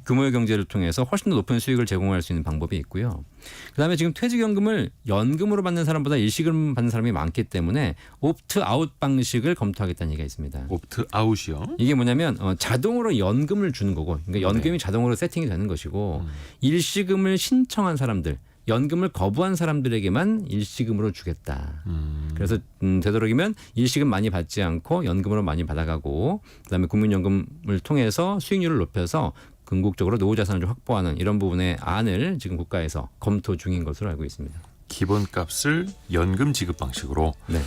규모의 경제를 통해서 훨씬 더 높은 수익을 제공할 수 있는 방법이 있고요. 그다음에 지금 퇴직연금을 연금으로 받는 사람보다 일시금 받는 사람이 많기 때문에 옵트아웃 방식을 검토하겠다는 얘기가 있습니다. 옵트 아웃이요. 이게 뭐냐면 자동으로 연금을 주는 거고, 그러니까 연금이 자동으로 세팅이 되는 것이고 일시금을 신청한 사람들, 연금을 거부한 사람들에게만 일시금으로 주겠다. 그래서 되도록이면 일시금 많이 받지 않고 연금으로 많이 받아가고 그다음에 국민연금을 통해서 수익률을 높여서 궁극적으로 노후 자산을 좀 확보하는 이런 부분의 안을 지금 국가에서 검토 중인 것으로 알고 있습니다. 기본값을 연금 지급 방식으로 네,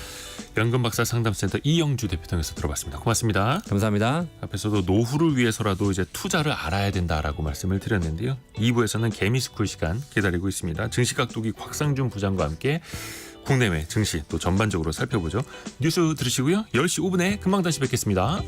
연금박사 상담센터 이영주 대표 통해서 들어봤습니다. 고맙습니다. 감사합니다. 앞에서도 노후를 위해서라도 이제 투자를 알아야 된다라고 말씀을 드렸는데요. 2부에서는 개미스쿨 시간 기다리고 있습니다. 증시각도기 곽상준 부장과 함께 국내외 증시 또 전반적으로 살펴보죠. 뉴스 들으시고요. 10시 5분에 금방 다시 뵙겠습니다.